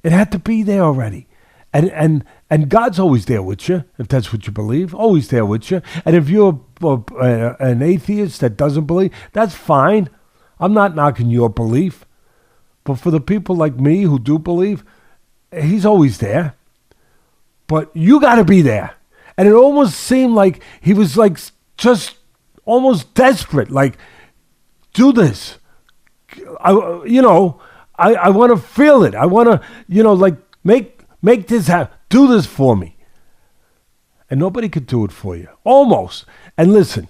It had to be there already. And God's always there with you, if that's what you believe, always there with you. And if you're an atheist that doesn't believe, that's fine. I'm not knocking your belief. But for the people like me who do believe, he's always there. But you got to be there. And it almost seemed like he was like just almost desperate, like, do this. I want to feel it. I want to, like, make this happen. Do this for me. And nobody could do it for you. Almost. And listen,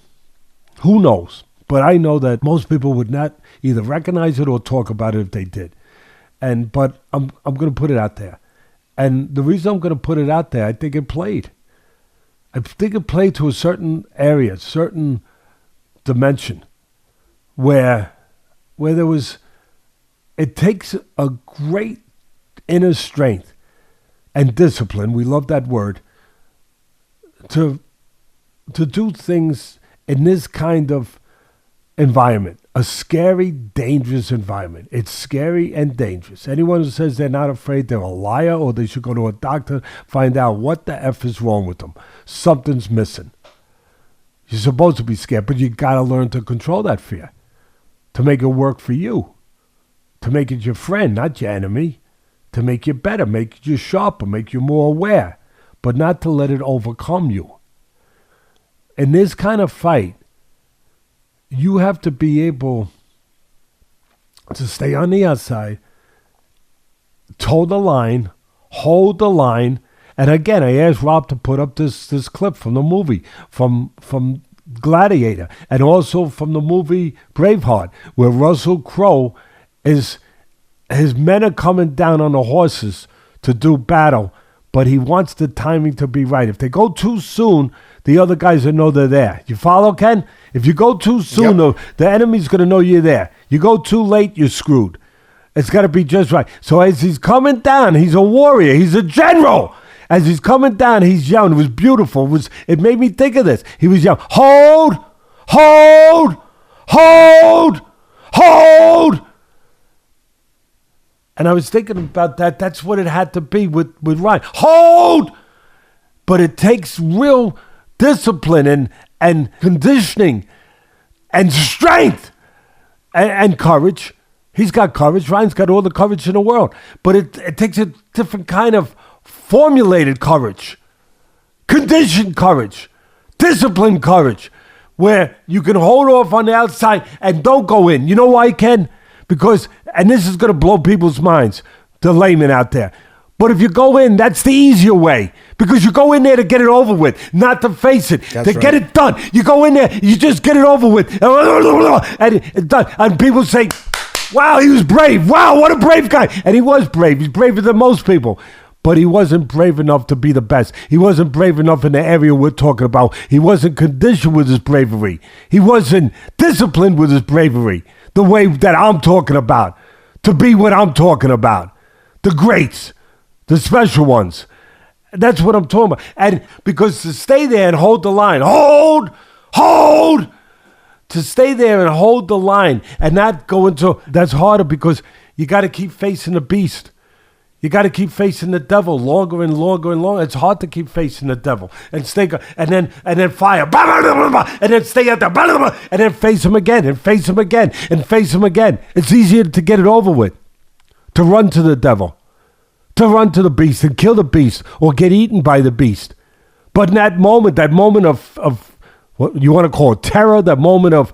who knows? But I know that most people would not either recognize it or talk about it if they did. But I'm going to put it out there. And the reason I'm going to put it out there, I think it played. I think it played to a certain area, certain dimension, where there was, it takes a great inner strength and discipline, we love that word, to do things in this kind of environment, a scary, dangerous environment. It's scary and dangerous. Anyone who says they're not afraid, they're a liar, or they should go to a doctor, find out what the F is wrong with them. Something's missing. You're supposed to be scared, but you got to learn to control that fear, to make it work for you, to make it your friend, not your enemy, to make you better, make you sharper, make you more aware, but not to let it overcome you. In this kind of fight, you have to be able to stay on the outside, toe the line, hold the line. And again, I asked Rob to put up this clip from the movie, from Gladiator, and also from the movie Braveheart, where Russell Crowe his men are coming down on the horses to do battle, but he wants the timing to be right. If they go too soon, the other guys will know they're there. You follow, Ken? If you go too soon,
Yep.
the enemy's going to know you're there. You go too late, you're screwed. It's got to be just right. So as he's coming down, he's a warrior. He's a general. As he's coming down, he's yelling. It was beautiful. It made me think of this. He was yelling, hold, hold, hold, hold. And I was thinking about that. That's what it had to be with Ryan. Hold! But it takes real discipline and conditioning and strength and courage. He's got courage. Ryan's got all the courage in the world. But it takes a different kind of formulated courage, conditioned courage, disciplined courage, where you can hold off on the outside and don't go in. You know why, Ken? Because, and this is going to blow people's minds, the laymen out there. But if you go in, that's the easier way. Because you go in there to get it over with, not to face it,
That's
to get it done. You go in there, you just get it over with. And it's done. And people say, wow, he was brave. Wow, what a brave guy. And he was brave. He's braver than most people. But he wasn't brave enough to be the best. He wasn't brave enough in the area we're talking about. He wasn't conditioned with his bravery. He wasn't disciplined with his bravery. The way that I'm talking about, to be what I'm talking about. The greats, the special ones. That's what I'm talking about. And because to stay there and hold the line, hold, to stay there and hold the line and not go into, that's harder because you got to keep facing the beast. You got to keep facing the devil longer and longer and longer. It's hard to keep facing the devil and stay, and then fire, and then stay out there, and then face him again, and face him again, and face him again. It's easier to get it over with, to run to the devil, to run to the beast and kill the beast or get eaten by the beast. But in that moment of what you want to call it, terror, that moment of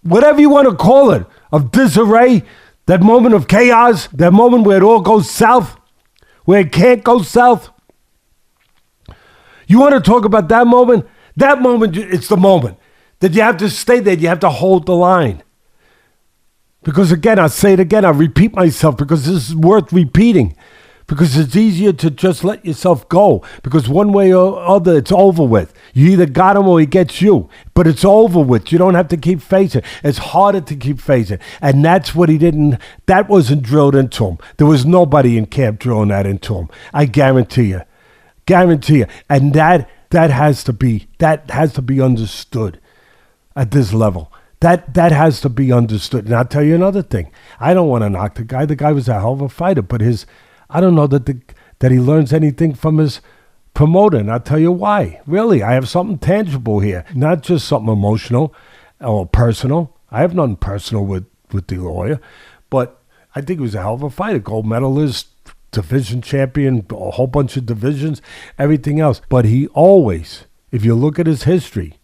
whatever you want to call it, of disarray, that moment of chaos, that moment where it all goes south, where it can't go south. You want to talk about that moment? That moment, it's the moment that you have to stay there. You have to hold the line. Because again, I'll say it again, I'll repeat myself because this is worth repeating. Because it's easier to just let yourself go. Because one way or other, it's over with. You either got him or he gets you. But it's over with. You don't have to keep facing. It's harder to keep facing. And that's what that wasn't drilled into him. There was nobody in camp drilling that into him. I guarantee you. Guarantee you. And that has to be understood at this level. That has to be understood. And I'll tell you another thing. I don't want to knock the guy. The guy was a hell of a fighter, but I don't know that he learns anything from his promoter. And I'll tell you why. Really, I have something tangible here, not just something emotional or personal. I have nothing personal with De La Hoya, but I think he was a hell of a fighter. Gold medalist, division champion, a whole bunch of divisions, everything else. But he always, if you look at his history,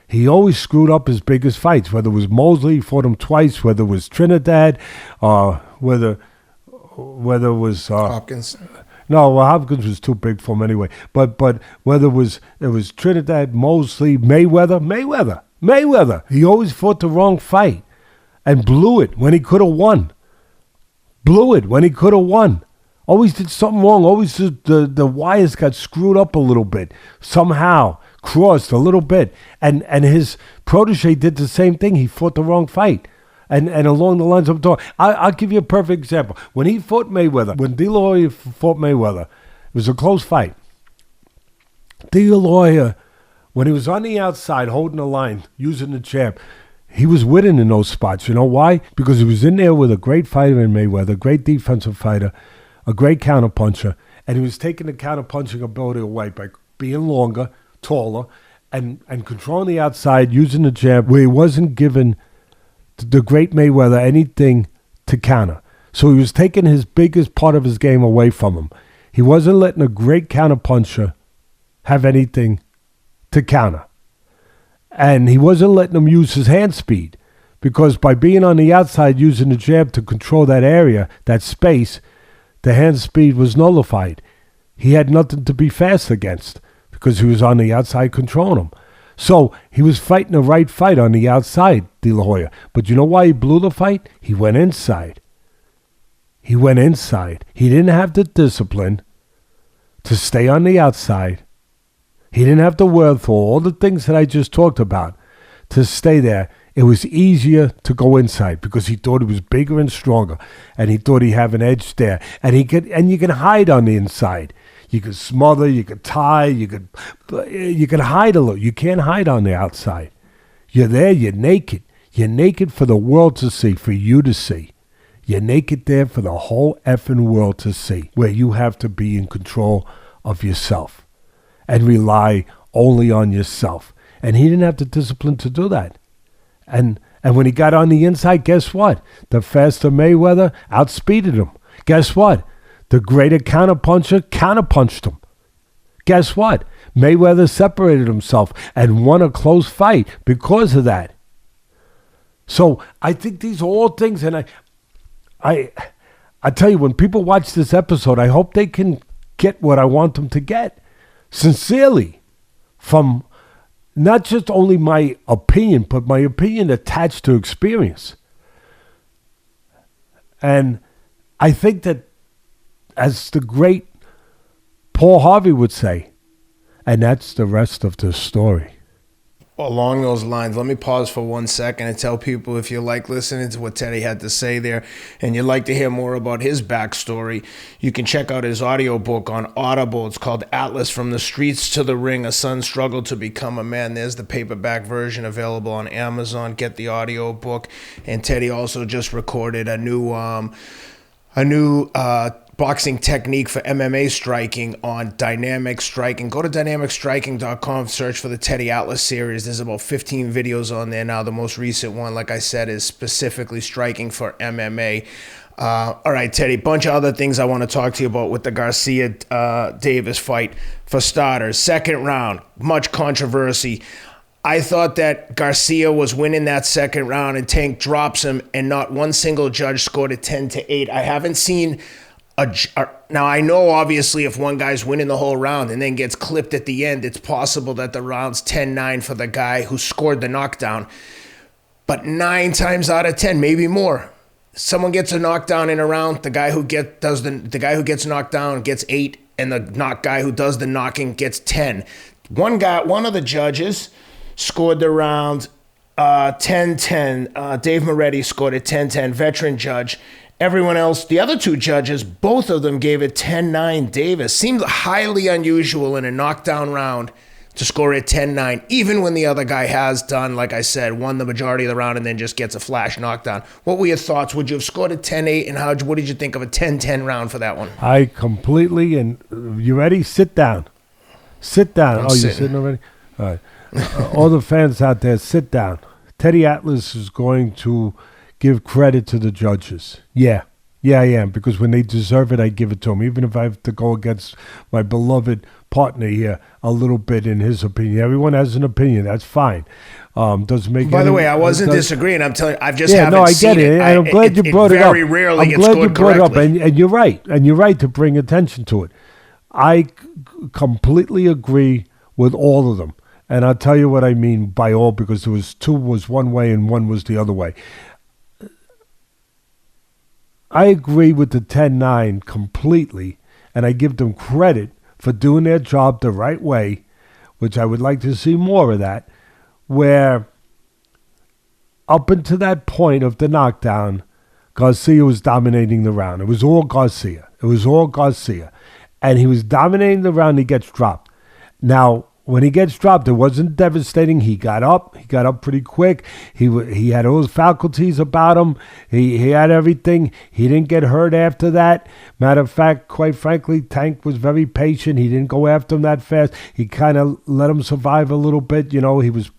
he always screwed up his biggest fights, whether it was Mosley, he fought him twice, whether it was Trinidad, whether it was
Hopkins.
No, well, Hopkins was too big for him anyway. But whether it was Trinidad, Mosley, Mayweather. He always fought the wrong fight and blew it when he could have won. Always did something wrong. Always the wires got screwed up a little bit. Somehow crossed a little bit. And his protege did the same thing. He fought the wrong fight. And along the lines I'm talking, I'll give you a perfect example. When he fought Mayweather, when De La Hoya fought Mayweather, it was a close fight. De La Hoya, when he was on the outside holding the line, using the jab, he was winning in those spots. You know why? Because he was in there with a great fighter in Mayweather, a great defensive fighter, a great counterpuncher, and he was taking the counterpunching ability away by being longer, taller, and controlling the outside, using the jab, where he wasn't given the great Mayweather anything to counter. So he was taking his biggest part of his game away from him. He wasn't letting a great counterpuncher have anything to counter. And he wasn't letting him use his hand speed, because by being on the outside using the jab to control that area, that space, the hand speed was nullified. He had nothing to be fast against because he was on the outside controlling him. So he was fighting the right fight on the outside, De La Hoya. But you know why he blew the fight? He went inside. He didn't have the discipline to stay on the outside. He didn't have to work for all the things that I just talked about to stay there. It was easier to go inside because he thought he was bigger and stronger, and he thought he'd have an edge there. And you can hide on the inside. You could smother, you could tie, you could hide a little. You can't hide on the outside. You're there, you're naked. You're naked for the world to see, for you to see. You're naked there for the whole effing world to see, where you have to be in control of yourself and rely only on yourself. And he didn't have the discipline to do that. And when he got on the inside, guess what? The faster Mayweather outspeeded him. Guess what? The greater counterpuncher counterpunched him. Guess what? Mayweather separated himself and won a close fight because of that. So I think these are all things, and I tell you, when people watch this episode, I hope they can get what I want them to get. Sincerely, from not just only my opinion, but my opinion attached to experience. And I think that, as the great Paul Harvey would say, and that's the rest of the story.
Along those lines, let me pause for 1 second and tell people, if you like listening to what Teddy had to say there and you'd like to hear more about his backstory, you can check out his audiobook on Audible. It's called Atlas: From the Streets to the Ring, A Son Struggled to Become a Man. There's the paperback version available on Amazon. Get the audiobook. And Teddy also just recorded a new boxing technique for MMA striking on Dynamic Striking. Go to dynamicstriking.com, search for the Teddy Atlas series. There's about 15 videos on there now. The most recent one, like I said, is specifically striking for MMA. All right, Teddy, bunch of other things I want to talk to you about with the Garcia-Davis fight. For starters, second round, much controversy. I thought that Garcia was winning that second round and Tank drops him, and not one single judge scored it 10-8. I haven't seen now, I know, obviously, if one guy's winning the whole round and then gets clipped at the end, it's possible that the round's 10-9 for the guy who scored the knockdown. But 9 times out of 10, maybe more, someone gets a knockdown in a round. The guy who gets knocked down gets 8, and the guy who does the knocking gets 10. One of the judges scored the round 10-10. Dave Moretti scored it 10-10, veteran judge. Everyone else, the other two judges, both of them gave it 10-9 Davis. Seemed highly unusual in a knockdown round to score it 10-9, even when the other guy has done, like I said, won the majority of the round and then just gets a flash knockdown. What were your thoughts? Would you have scored it 10-8, and what did you think of a 10-10 round for that one?
I completely, and you ready? Sit down. Sit down.
I'm
you're sitting already? All right. All the fans out there, sit down. Teddy Atlas is going to give credit to the judges. Yeah, I am, because when they deserve it, I give it to them, even if I have to go against my beloved partner here a little bit in his opinion. Everyone has an opinion. That's fine. Doesn't make.
By the way, I wasn't disagreeing. I'm telling you, I've just haven't
I
seen
get it. And I'm glad you brought it up.
Very rarely
I'm
gets
glad you
scored
brought it up,
correctly.
and you're right. And you're right to bring attention to it. I completely agree with all of them. And I'll tell you what I mean by all, because there was two was one way and one was the other way. I agree with the 10-9 completely, and I give them credit for doing their job the right way, which I would like to see more of that, where up until that point of the knockdown, Garcia was dominating the round. It was all Garcia. And he was dominating the round. He gets dropped. Now, when he gets dropped, it wasn't devastating. He got up pretty quick. He had all his faculties about him. He had everything. He didn't get hurt after that. Matter of fact, quite frankly, Tank was very patient. He didn't go after him that fast. He kind of let him survive a little bit. You know, he was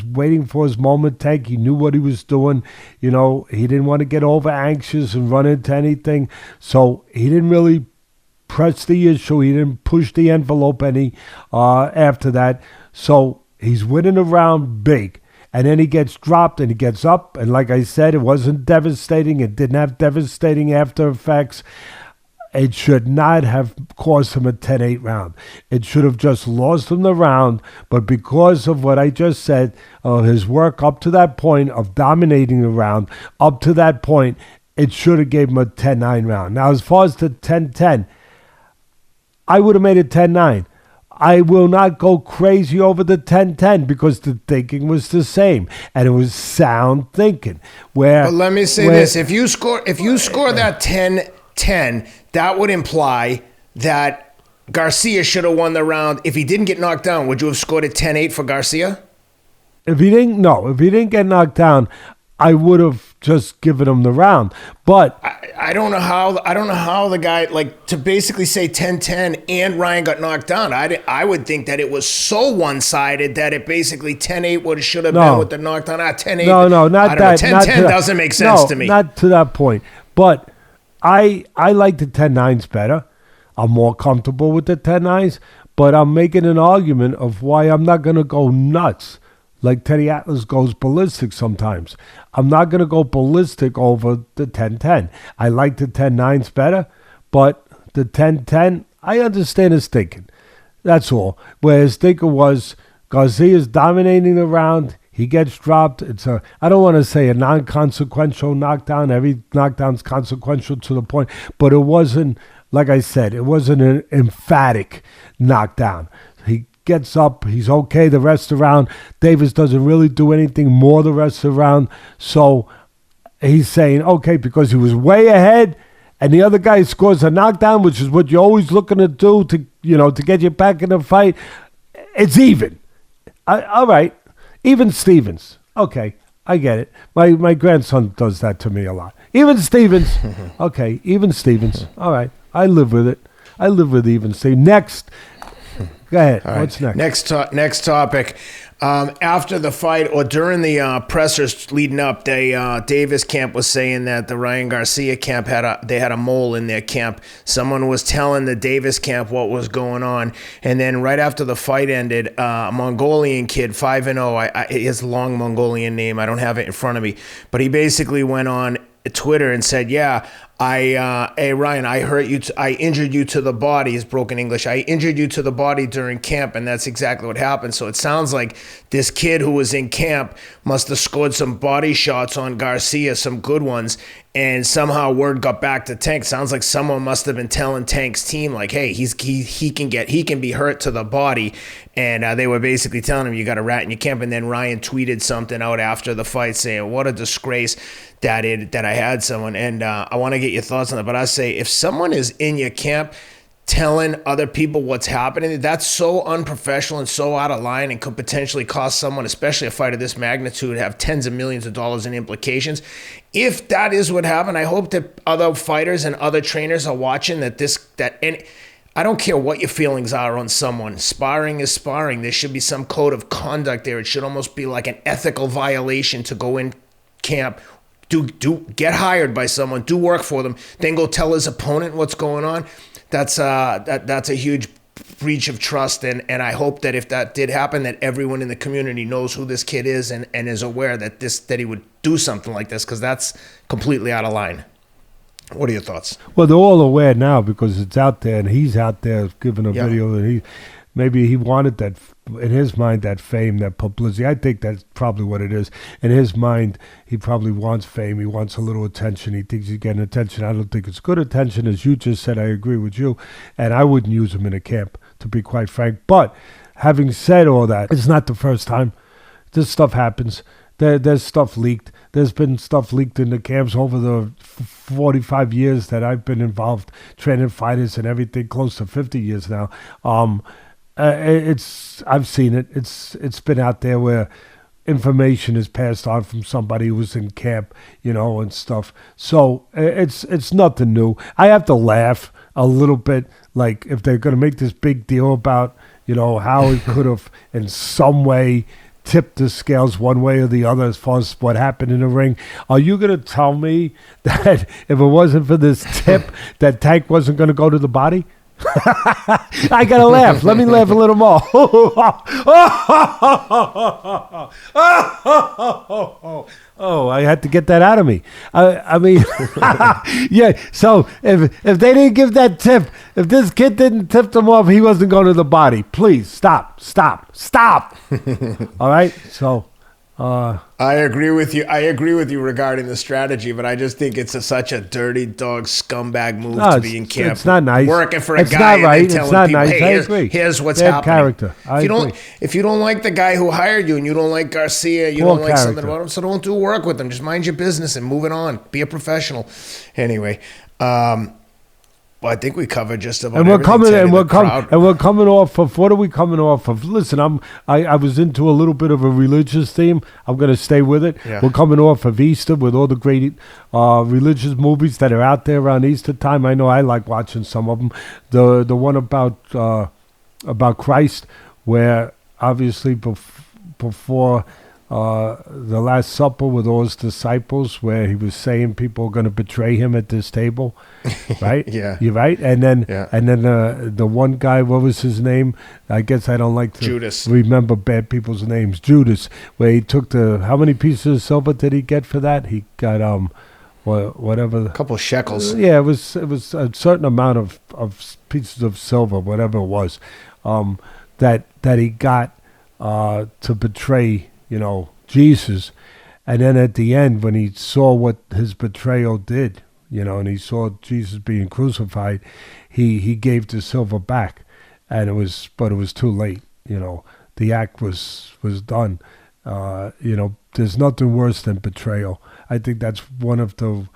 waiting for his moment. Tank, he knew what he was doing. You know, he didn't want to get over anxious and run into anything. So he didn't really press the issue. He didn't push the envelope any after that. So he's winning a round big. And then he gets dropped and he gets up. And like I said, it wasn't devastating. It didn't have devastating after effects. It should not have cost him a 10-8 round. It should have just lost him the round. But because of what I just said, his work up to that point of dominating the round, up to that point, it should have gave him a 10-9 round. Now, as far as the 10-10, I would have made it 10-9. I will not go crazy over the 10-10 because the thinking was the same, and it was sound thinking. But
let me say this: if you score that 10-10, that would imply that Garcia should have won the round. If he didn't get knocked down, would you have scored it 10-8 for Garcia?
If he didn't get knocked down, I would have just given him the round. But
I don't know how the guy, like, to basically say 10-10 and Ryan got knocked down. I would think that it was so one-sided that it basically 10-8 should have been with the knockdown. 10-8.
No, not that.
10-10 doesn't make sense to me.
Not to that point. But I like the 10-9s better. I'm more comfortable with the 10-9s. But I'm making an argument of why I'm not going to go nuts like Teddy Atlas goes ballistic sometimes. I'm not going to go ballistic over the 10-10. I like the 10-9s better, but the 10-10, I understand his thinking. That's all. Where his thinking was, Garcia's dominating the round. He gets dropped. I don't want to say a non-consequential knockdown. Every knockdown's consequential to the point, but it wasn't, like I said, it wasn't an emphatic knockdown. He gets up, he's okay the rest of the round. Davis doesn't really do anything more the rest of the round. So he's saying, okay, because he was way ahead and the other guy scores a knockdown, which is what you're always looking to do to get you back in the fight, it's even. All right. Even Stevens. Okay, I get it. My grandson does that to me a lot. Even Stevens. Okay, even Stevens. All right, I live with it. I live with even Stevens. Next. Go ahead.
All right.
What's next?
Next topic. After the fight or during the pressers leading up, Davis camp was saying that the Ryan Garcia camp had a mole in their camp. Someone was telling the Davis camp what was going on, and then right after the fight ended, a Mongolian kid, 5-0. His long Mongolian name, I don't have it in front of me, but he basically went on Twitter and said, "Yeah, Hey Ryan, I hurt you. I injured you to the body. Is broken English. I injured you to the body during camp, and that's exactly what happened. So it sounds like this kid who was in camp must have scored some body shots on Garcia, some good ones, and somehow word got back to Tank. Sounds like someone must have been telling Tank's team, like, hey, he can be hurt to the body, and they were basically telling him, you got a rat in your camp. And then Ryan tweeted something out after the fight saying, what a disgrace that I had someone. And I want to get your thoughts on that. But I say, if someone is in your camp telling other people what's happening, that's so unprofessional and so out of line and could potentially cost someone, especially a fight of this magnitude, have tens of millions of dollars in implications. If that is what happened, I hope that other fighters and other trainers are watching and I don't care what your feelings are on someone. Sparring is sparring. There should be some code of conduct there. It should almost be like an ethical violation to go in camp, get hired by someone, do work for them, then go tell his opponent what's going on. That's a huge breach of trust, and I hope that if that did happen, that everyone in the community knows who this kid is and is aware that he would do something like this, because that's completely out of line. What are your thoughts?
Well, they're all aware now because it's out there, and he's out there giving a video, and maybe he wanted that, in his mind, that fame, that publicity. I think that's probably what it is. In his mind, he probably wants fame. He wants a little attention. He thinks he's getting attention. I don't think it's good attention. As you just said, I agree with you. And I wouldn't use him in a camp, to be quite frank. But having said all that, it's not the first time. This stuff happens. There's stuff leaked. There's been stuff leaked in the camps over the 45 years that I've been involved training fighters and everything, close to 50 years now. I've seen it. It's been out there where information is passed on from somebody who was in camp, and stuff. So it's nothing new. I have to laugh a little bit, like if they're going to make this big deal about, how he could have in some way tipped the scales one way or the other as far as what happened in the ring. Are you going to tell me that if it wasn't for this tip, that Tank wasn't going to go to the body? I gotta laugh. Let me laugh a little more. Oh, I had to get that out of me. I mean, yeah. So if they didn't give that tip, if this kid didn't tip them off, he wasn't going to the body. Please stop. All right. So.
I agree with you. I agree with you regarding the strategy, but I just think it's such a dirty dog scumbag move to be in camp.
It's not nice.
Working for a
it's
guy
not right.
and then
It's
telling
not
people,
nice.
hey, here's what's
Bad
happening.
Character.
If you don't like the guy who hired you and you don't like Garcia, you don't like something about him, so don't do work with him. Just mind your business and move it on. Be a professional. Anyway, well, I think we covered just about everything.
We're coming off of, what are we coming off of? Listen, I was into a little bit of a religious theme. I'm going to stay with it.
Yeah.
We're coming off of Easter with all the great religious movies that are out there around Easter time. I know I like watching some of them. The one about Christ, where obviously before the Last Supper with all his disciples, where he was saying people are going to betray him at this table, right?
Yeah,
you're right. And then the one guy, what was his name? I guess I don't like to
Judas.
Remember bad people's names. Judas, where he took how many pieces of silver did he get for that? He got whatever.
A couple of shekels.
Yeah, it was a certain amount of pieces of silver, whatever it was, that he got to betray, Jesus. And then at the end, when he saw what his betrayal did, and he saw Jesus being crucified, he gave the silver back, but it was too late. The act was done. There's nothing worse than betrayal. I think that's one of the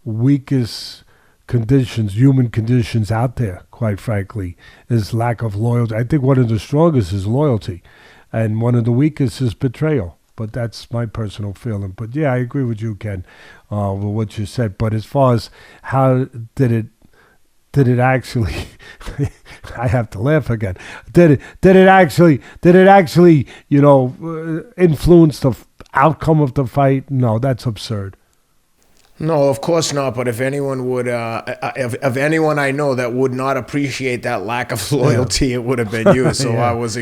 weakest human conditions out there, quite frankly, is lack of loyalty. I think one of the strongest is loyalty, and one of the weakest is betrayal. But that's my personal feeling. But yeah, I agree with you, Ken, with what you said. But as far as how did it actually I have to laugh again. Did it actually influence the outcome of the fight? No, that's absurd.
No, of course not. But if anyone would, of anyone I know that would not appreciate that lack of loyalty, it would have been you. So
Yeah.
I was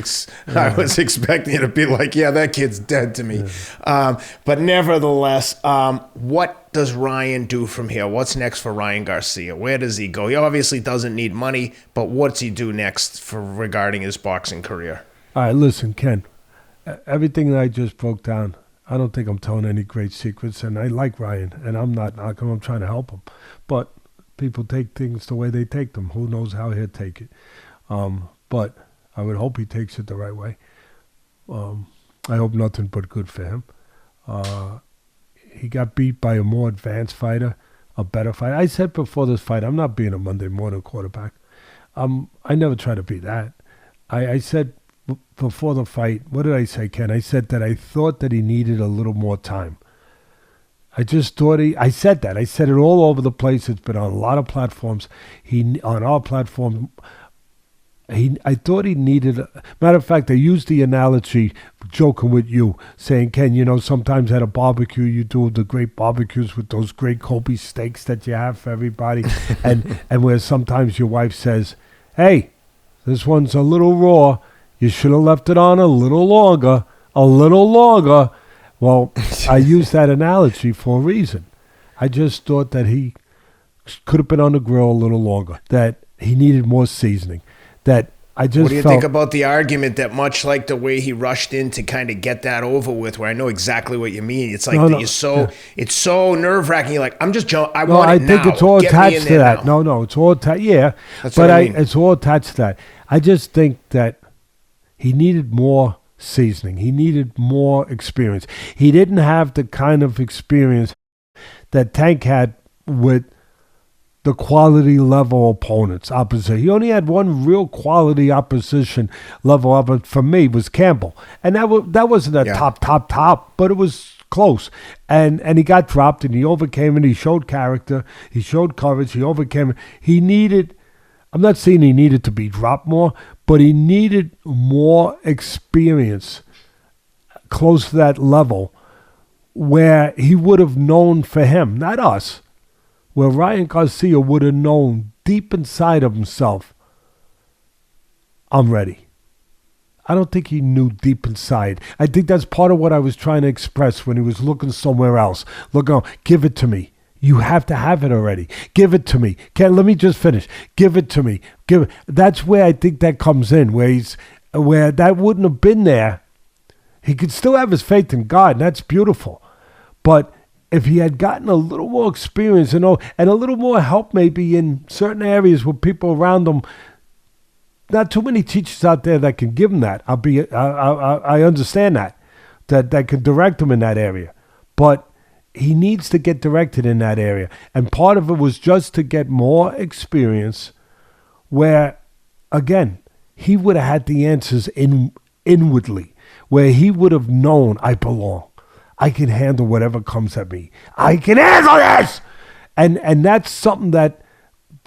expecting you to be like, yeah, that kid's dead to me. But nevertheless, what does Ryan do from here? What's next for Ryan Garcia? Where does he go? He obviously doesn't need money, but what's he do next for regarding his boxing career?
All right, listen, Ken. Everything that I just broke down, I don't think I'm telling any great secrets, and I like Ryan, and I'm not knocking him. I'm trying to help him. But people take things the way they take them. Who knows how he'll take it? But I would hope he takes it the right way. I hope nothing but good for him. He got beat by a more advanced fighter, a better fighter. I said before this fight, I'm not being a Monday morning quarterback. I never try to be that. I said before the fight, what did I say, Ken? I said that I thought that he needed a little more time. I just thought I said that. I said it all over the place. It's been on a lot of platforms. On our platform, I thought he needed, matter of fact, I used the analogy, joking with you, saying, Ken, sometimes at a barbecue, you do the great barbecues with those great Kobe steaks that you have for everybody, and where sometimes your wife says, hey, this one's a little raw. You should have left it on a little longer. Well, I used that analogy for a reason. I just thought that he could have been on the grill a little longer, that he needed more seasoning, that I just
What do you think about the argument that much like the way he rushed in to kind of get that over with, where I know exactly what you mean. It's like it's so nerve-wracking. You're like, I'm just I want it now.
I think it's all attached to that.
Now.
No, it's all attached. Yeah,
That's
but
what I mean.
it's all attached to that. I just think that he needed more seasoning. He needed more experience. He didn't have the kind of experience that Tank had with the quality level opponents, opposite. He only had one real quality opposition level up for me was Campbell. And that wasn't a top, but it was close. And he got dropped and he overcame it. He showed character. He showed courage. He overcame it. I'm not saying he needed to be dropped more, but he needed more experience close to that level where he would have known for him, not us, where Ryan Garcia would have known deep inside of himself, I'm ready. I don't think he knew deep inside. I think that's part of what I was trying to express when he was looking somewhere else. Give it to me. You have to have it already. Give it to me. Let me just finish. Give it to me. That's where I think that comes in, where that wouldn't have been there. He could still have his faith in God, and that's beautiful. But if he had gotten a little more experience and a little more help maybe in certain areas with people around him, not too many teachers out there that can give him that. I understand that can direct him in that area. But he needs to get directed in that area. And part of it was just to get more experience where, again, he would have had the answers inwardly, where he would have known I belong. I can handle whatever comes at me. I can handle this! And that's something that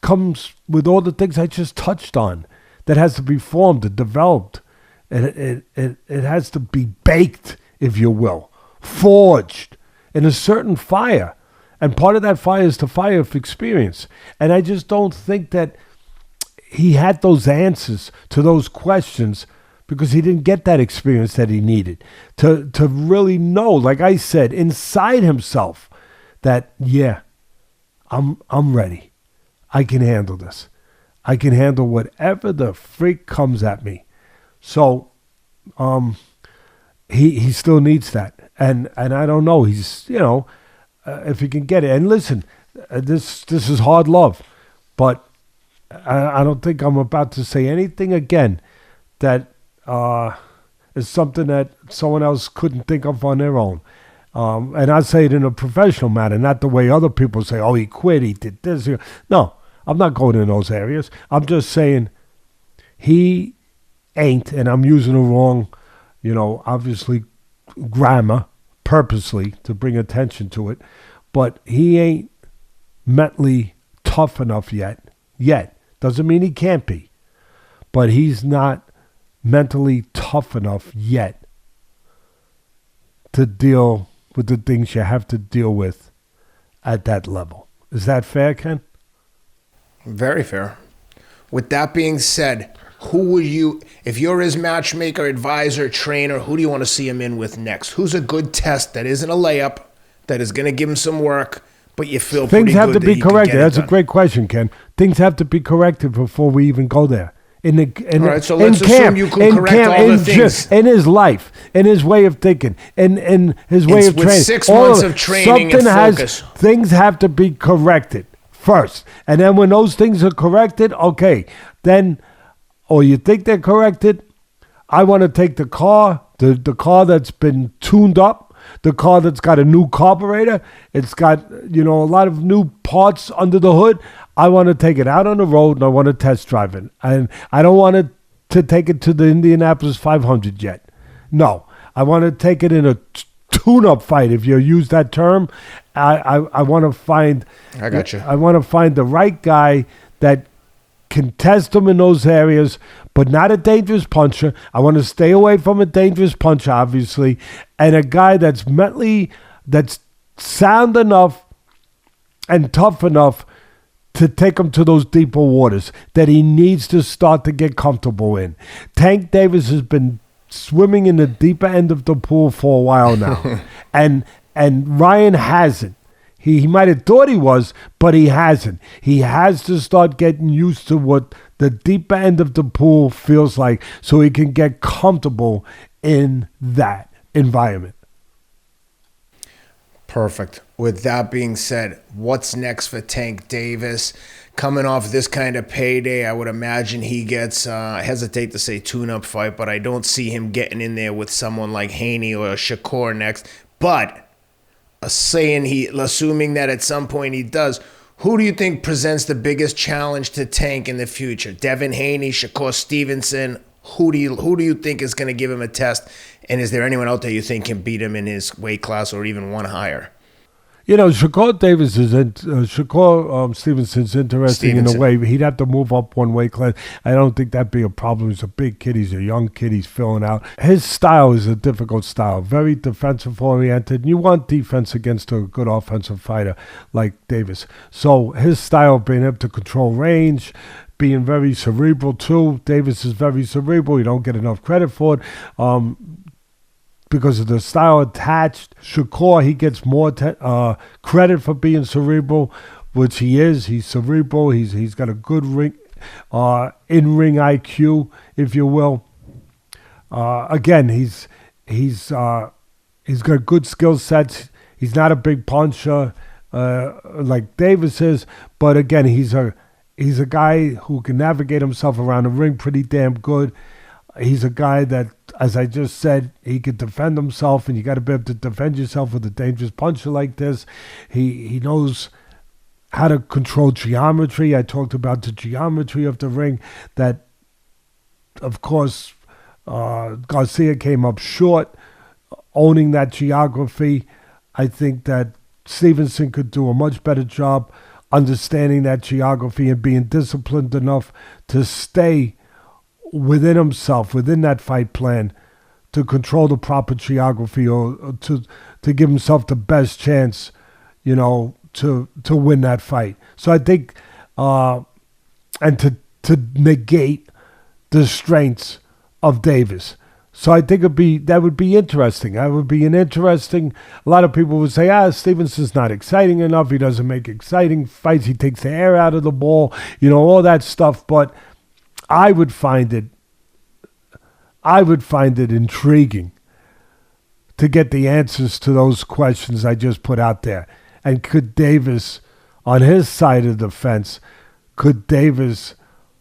comes with all the things I just touched on, that has to be formed and developed. It has to be baked, if you will, forged in a certain fire. And part of that fire is the fire of experience. And I just don't think that he had those answers to those questions because he didn't get that experience that he needed to really know, like I said, inside himself that, yeah, I'm ready. I can handle this. I can handle whatever the freak comes at me. So he still needs that. And I don't know. He's, if he can get it. And listen, this is hard love. But I don't think I'm about to say anything again that is something that someone else couldn't think of on their own. And I say it in a professional manner, not the way other people say, oh, he quit, he did this. No, I'm not going in those areas. I'm just saying he ain't, and I'm using the wrong, obviously grammar purposely to bring attention to it, but he ain't mentally tough enough yet. Doesn't mean he can't be, but he's not mentally tough enough yet to deal with the things you have to deal with at that level. Is that fair, Ken?
Very fair. With that being said, who would you, if you're his matchmaker, advisor, trainer, who do you want to see him in with next? Who's a good test that isn't a layup, that is going to give him some work, but you feel pretty good?
Things have to be corrected. That's a great question, Ken. Things have to be corrected before we even go there.
All right, so let's assume you can correct all the things.
In his life, in his way of thinking, in his way of training.
With 6 months of training and focus.
Things have to be corrected first. And then when those things are corrected, okay, then, or you think they're corrected, I want to take the car that's been tuned up, the car that's got a new carburetor, it's got, a lot of new parts under the hood. I want to take it out on the road and I want to test drive it. And I don't want to take it to the Indianapolis 500 yet. No, I want to take it in a tune-up fight, if you use that term. I want to find...
I got you.
I want to find the right guy that can test them in those areas, but not a dangerous puncher. I want to stay away from a dangerous puncher, obviously, and a guy that's that's sound enough and tough enough to take him to those deeper waters that he needs to start to get comfortable in. Tank Davis has been swimming in the deeper end of the pool for a while now, and Ryan hasn't. He might have thought he was, but he hasn't. He has to start getting used to what the deeper end of the pool feels like so he can get comfortable in that environment.
Perfect. With that being said, what's next for Tank Davis? Coming off this kind of payday, I would imagine he gets, I hesitate to say tune-up fight, but I don't see him getting in there with someone like Haney or Shakur next. But assuming that at some point he does, who do you think presents the biggest challenge to Tank in the future? Devin Haney, Shakur Stevenson? Who do you think is going to give him a test? And is there anyone out there you think can beat him in his weight class or even one higher?
Shakur Stevenson's interesting in a way. He'd have to move up one weight class. I don't think that'd be a problem. He's a big kid. He's a young kid. He's filling out. His style is a difficult style, very defensive oriented. You want defense against a good offensive fighter like Davis. So his style, being able to control range, being very cerebral too. Davis is very cerebral. You don't get enough credit for it. Because of the style attached. Shakur, he gets more credit for being cerebral, which he is. He's cerebral. He's got a good in-ring IQ, if you will. Again, he's got good skill sets. He's not a big puncher like Davis is, but again, he's a guy who can navigate himself around the ring pretty damn good. He's a guy that, as I just said, he could defend himself, and you got to be able to defend yourself with a dangerous puncher like this. He knows how to control geometry. I talked about the geometry of the ring that, of course, Garcia came up short owning that geography. I think that Stevenson could do a much better job understanding that geography and being disciplined enough to stay within himself, within that fight plan, to control the proper geography or to give himself the best chance, to win that fight. So I think, and to negate the strengths of Davis. So I think that would be interesting. That would be an interesting. A lot of people would say, Stevenson's not exciting enough. He doesn't make exciting fights. He takes the air out of the ball. All that stuff. But I would find it intriguing to get the answers to those questions I just put out there. And could Davis, on his side of the fence, could Davis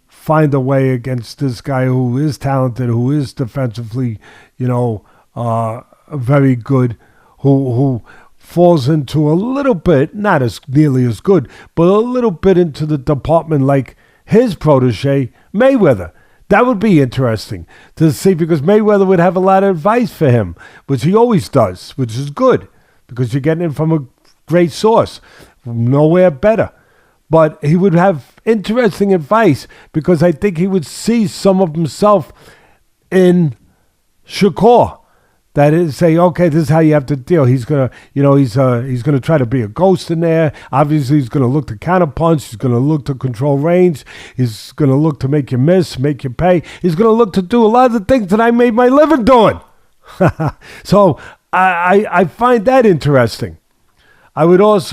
find a way against this guy who is talented, who is defensively, very good, who falls into a little bit, not as nearly as good, but a little bit into the department like his protege, Mayweather. That would be interesting to see, because Mayweather would have a lot of advice for him, which he always does, which is good because you're getting it from a great source, nowhere better. But he would have interesting advice because I think he would see some of himself in Shakur that is say, okay, this is how you have to deal. He's gonna, he's gonna try to be a ghost in there. Obviously, he's gonna look to counterpunch. He's gonna look to control range. He's gonna look to make you miss, make you pay. He's gonna look to do a lot of the things that I made my living doing. So I find that interesting. I would have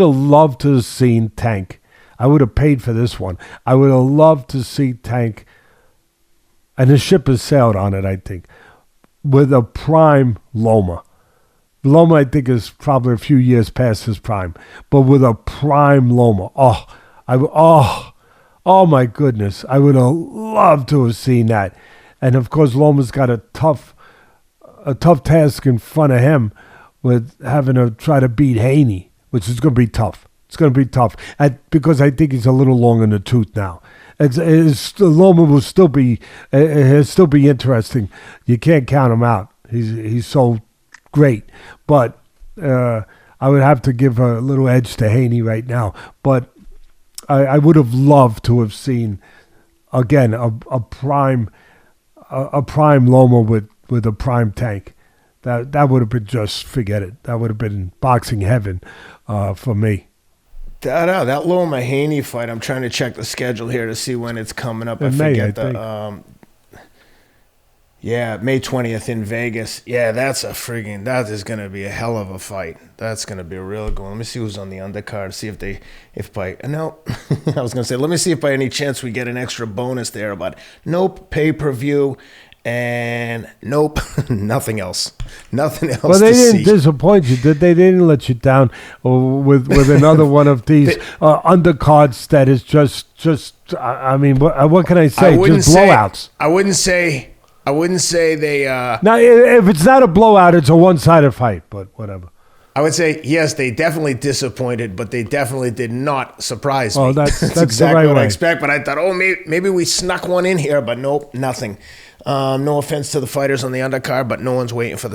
loved to have seen Tank. I would have paid for this one. I would have loved to see Tank, and the ship has sailed on it, I think, with a prime Loma. Loma, I think, is probably a few years past his prime, but with a prime Loma. Oh my goodness. I would have loved to have seen that. And of course, Loma's got a tough task in front of him with having to try to beat Haney, which is going to be tough. It's going to be tough because I think he's a little long in the tooth now. Loma will still be interesting. You can't count him out. He's so great, but I would have to give a little edge to Haney right now. But I would have loved to have seen again a prime Loma with a prime Tank. That would have been just forget it. That would have been boxing heaven for me.
That Loma Haney fight, I'm trying to check the schedule here to see when it's coming up. I forget May 20th in Vegas. Yeah, that is going to be a hell of a fight. That's going to be a real good one. Let me see who's on the undercard, see I was going to say, let me see if by any chance we get an extra bonus there, but nope, pay-per-view. And nope, nothing else. Nothing else.
Well, they didn't disappoint you, did they? They didn't let you down with another one of these undercards that is just. I mean, what can I say? Just blowouts.
I wouldn't say they.
Now, if it's not a blowout, it's a one-sided fight. But whatever.
I would say yes, they definitely disappointed, but they definitely did not surprise me.
Oh, that's
exactly
the right
what
way.
I expect. But I thought, maybe we snuck one in here, but nope, nothing. No offense to the fighters on the undercard, but no one's waiting for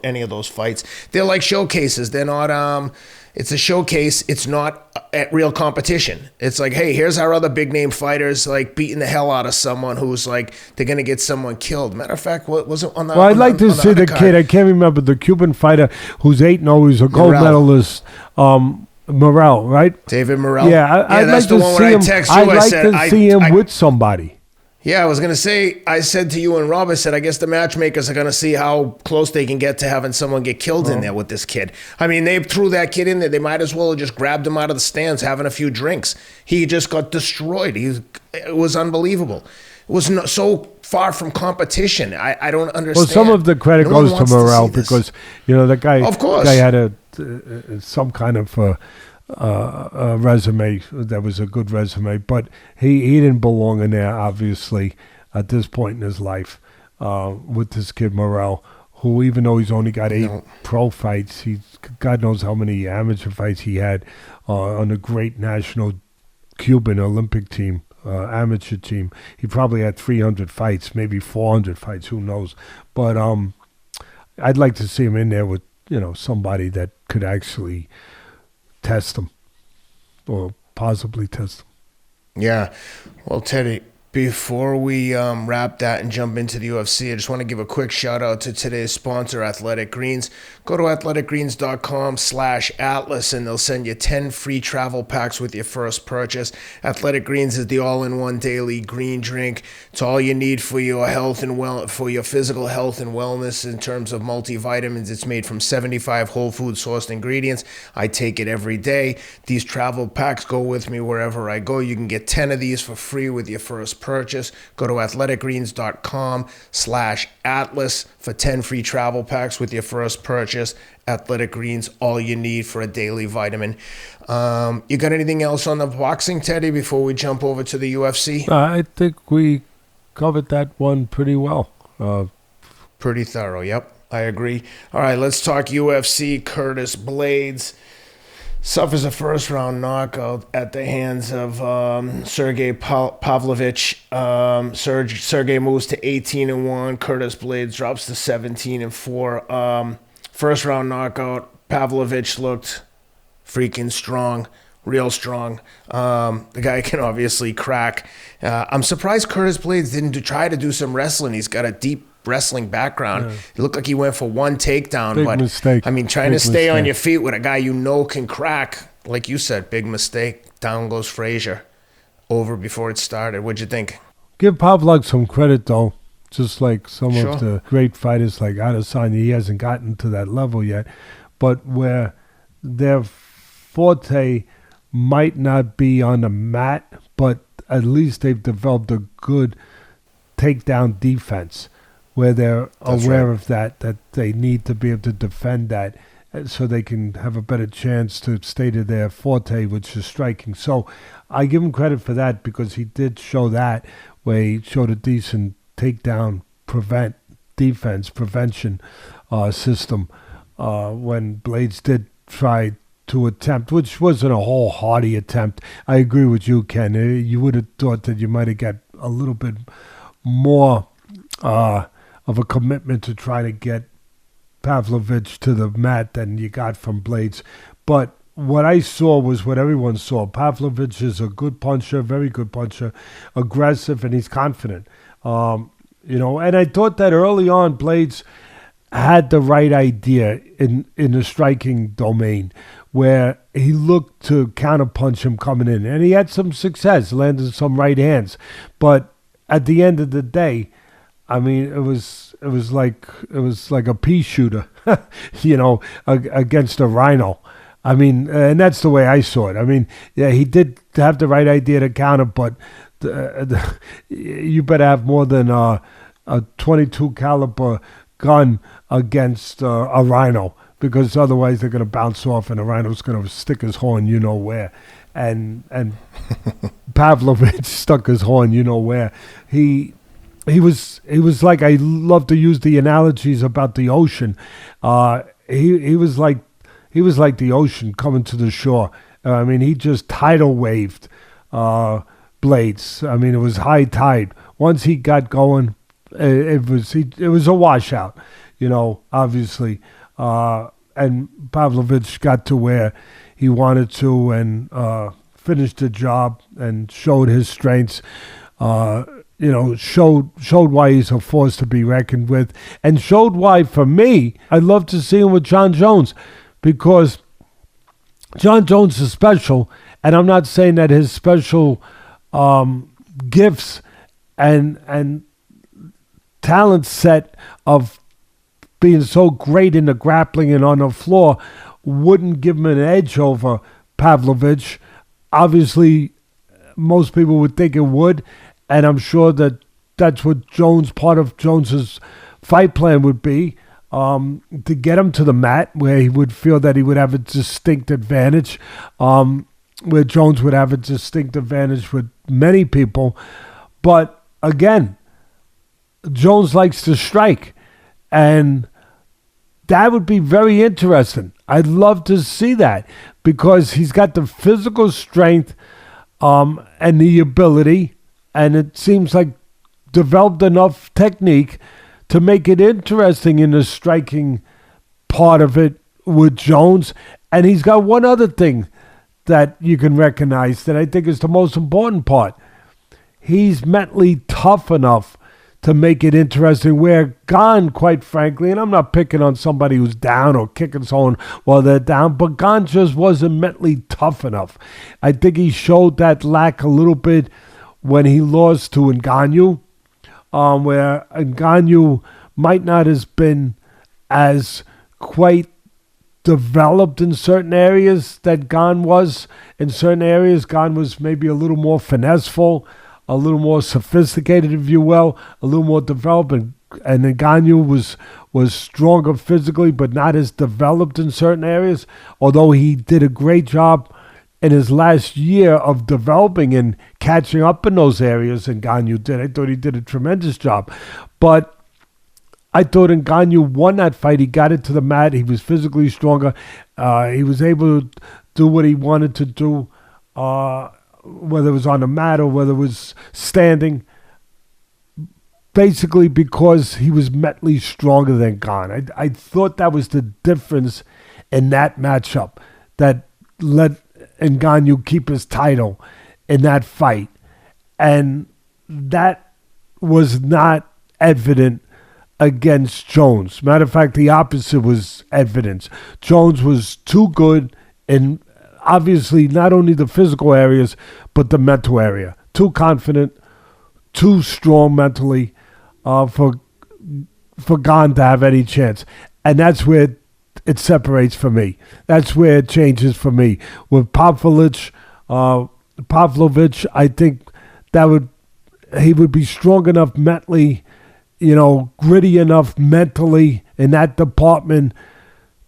any of those fights. They're like showcases. They're not. It's a showcase. It's not at real competition. It's like, hey, here's our other big name fighters like beating the hell out of someone who's like they're gonna get someone killed. Matter of fact, what was it on the?
Well, I'd like to see the kid. I can't remember the Cuban fighter who's 8-0. He's a gold medalist. Morel, right?
David Morel.
Yeah, I'd like to see him. I'd like to see him with somebody.
Yeah, I was going to say, I said to you and Rob, I said, I guess the matchmakers are going to see how close they can get to having someone get killed in there with this kid. I mean, they threw that kid in there. They might as well have just grabbed him out of the stands having a few drinks. He just got destroyed. It was unbelievable. It was so far from competition. I don't understand.
Well, some of the credit goes to Morel because, that guy,
of course,
guy had some kind of a resume that was a good resume, but he didn't belong in there, obviously, at this point in his life with this kid Morel, who, even though he's only got 8 pro fights, God knows how many amateur fights he had on a great national Cuban Olympic team, amateur team. He probably had 300 fights, maybe 400 fights, who knows. But I'd like to see him in there with, somebody that could actually test them or possibly test them.
Yeah. Well, Teddy, before we wrap that and jump into the UFC, I just want to give a quick shout out to today's sponsor, Athletic Greens. Go to athleticgreens.com/Atlas and they'll send you 10 free travel packs with your first purchase. Athletic Greens is the all-in-one daily green drink. It's all you need for your health and for your physical health and wellness in terms of multivitamins. It's made from 75 whole food sourced ingredients. I take it every day. These travel packs go with me wherever I go. You can get 10 of these for free with your first purchase. Go to athleticgreens.com/Atlas for 10 free travel packs with your first purchase. Athletic Greens, all you need for a daily vitamin. You got anything else on the boxing, Teddy, before we jump over to the UFC?
I think we covered that one pretty well.
Pretty thorough, yep. I agree. All right, let's talk UFC. Curtis Blaydes suffers a first-round knockout at the hands of Sergei Pavlovich. Sergei moves to 18-1. Curtis Blaydes drops to 17-4. First-round knockout. Pavlovich looked freaking strong, real strong. The guy can obviously crack. I'm surprised Curtis Blaydes didn't try to do some wrestling. He's got a deep wrestling background. It looked like he went for one takedown.
Big
but
mistake.
I mean, trying
Big
to stay on
mistake.
your feet with a guy you know can crack, like you said, big mistake. Down goes Frazier. Over before it started. What'd you think?
Give Pavlovich some credit, though. Just like some
Sure.
of the great fighters like Adesanya, he hasn't gotten to that level yet. But where their forte might not be on the mat, but at least they've developed a good takedown defense where they're
That's
aware
right.
of that they need to be able to defend that so they can have a better chance to stay to their forte, which is striking. So I give him credit for that because he did show that where he showed a decent takedown prevention system when Blaydes did try to attempt, which wasn't a wholehearted attempt. I agree with you, Ken. You would have thought that you might have got a little bit more of a commitment to try to get Pavlovich to the mat than you got from Blaydes. But what I saw was what everyone saw. Pavlovich is a good puncher, very good puncher, aggressive, and he's confident. And I thought that early on, Blaydes had the right idea in the striking domain where he looked to counterpunch him coming in. And he had some success, landed some right hands. But at the end of the day, I mean, it was like a pea shooter, against a rhino. I mean, and that's the way I saw it. I mean, yeah, he did have the right idea to counter, but you better have more than a 22 caliber gun against a rhino, because otherwise they're going to bounce off and the rhino's going to stick his horn you know where. And Pavlovich stuck his horn you know where. He was like, I love to use the analogies about the ocean. He was like the ocean coming to the shore. I mean, he just tidal waved Blaydes. I mean, it was high tide. Once he got going, it was a washout, obviously. And Pavlovich got to where he wanted to and finished the job and showed his strengths. Showed why he's a force to be reckoned with, and showed why, for me, I'd love to see him with John Jones, because John Jones is special, and I'm not saying that his special gifts and talent set of being so great in the grappling and on the floor wouldn't give him an edge over Pavlovich. Obviously, most people would think it would, and I'm sure that that's what part of Jones's fight plan would be, to get him to the mat where he would feel that he would have a distinct advantage, where Jones would have a distinct advantage with many people. But again, Jones likes to strike, and that would be very interesting. I'd love to see that, because he's got the physical strength and the ability, and it seems like developed enough technique to make it interesting in the striking part of it with Jones. And he's got one other thing that you can recognize that I think is the most important part. He's mentally tough enough to make it interesting, where Gane, quite frankly, and I'm not picking on somebody who's down or kicking someone while they're down, but Gane just wasn't mentally tough enough. I think he showed that lack a little bit when he lost to Ngannou, where Ngannou might not have been as quite developed in certain areas that Gane was. In certain areas, Gane was maybe a little more finesseful, a little more sophisticated, if you will, a little more developed, and Ngannou was stronger physically, but not as developed in certain areas, although he did a great job in his last year of developing and catching up in those areas. Ngannou did. I thought he did a tremendous job. But I thought Ngannou won that fight. He got it to the mat. He was physically stronger. He was able to do what he wanted to do, whether it was on the mat or whether it was standing, basically because he was mentally stronger than Gane. I thought that was the difference in that matchup that let Ngannou keep his title in that fight. And that was not evident against Jones. Matter of fact, the opposite was evidence. Jones was too good in obviously not only the physical areas, but the mental area. Too confident, too strong mentally for Gane to have any chance. And that's where it separates for me. That's where it changes for me. With Pavlovich, I think he would be strong enough mentally, gritty enough mentally in that department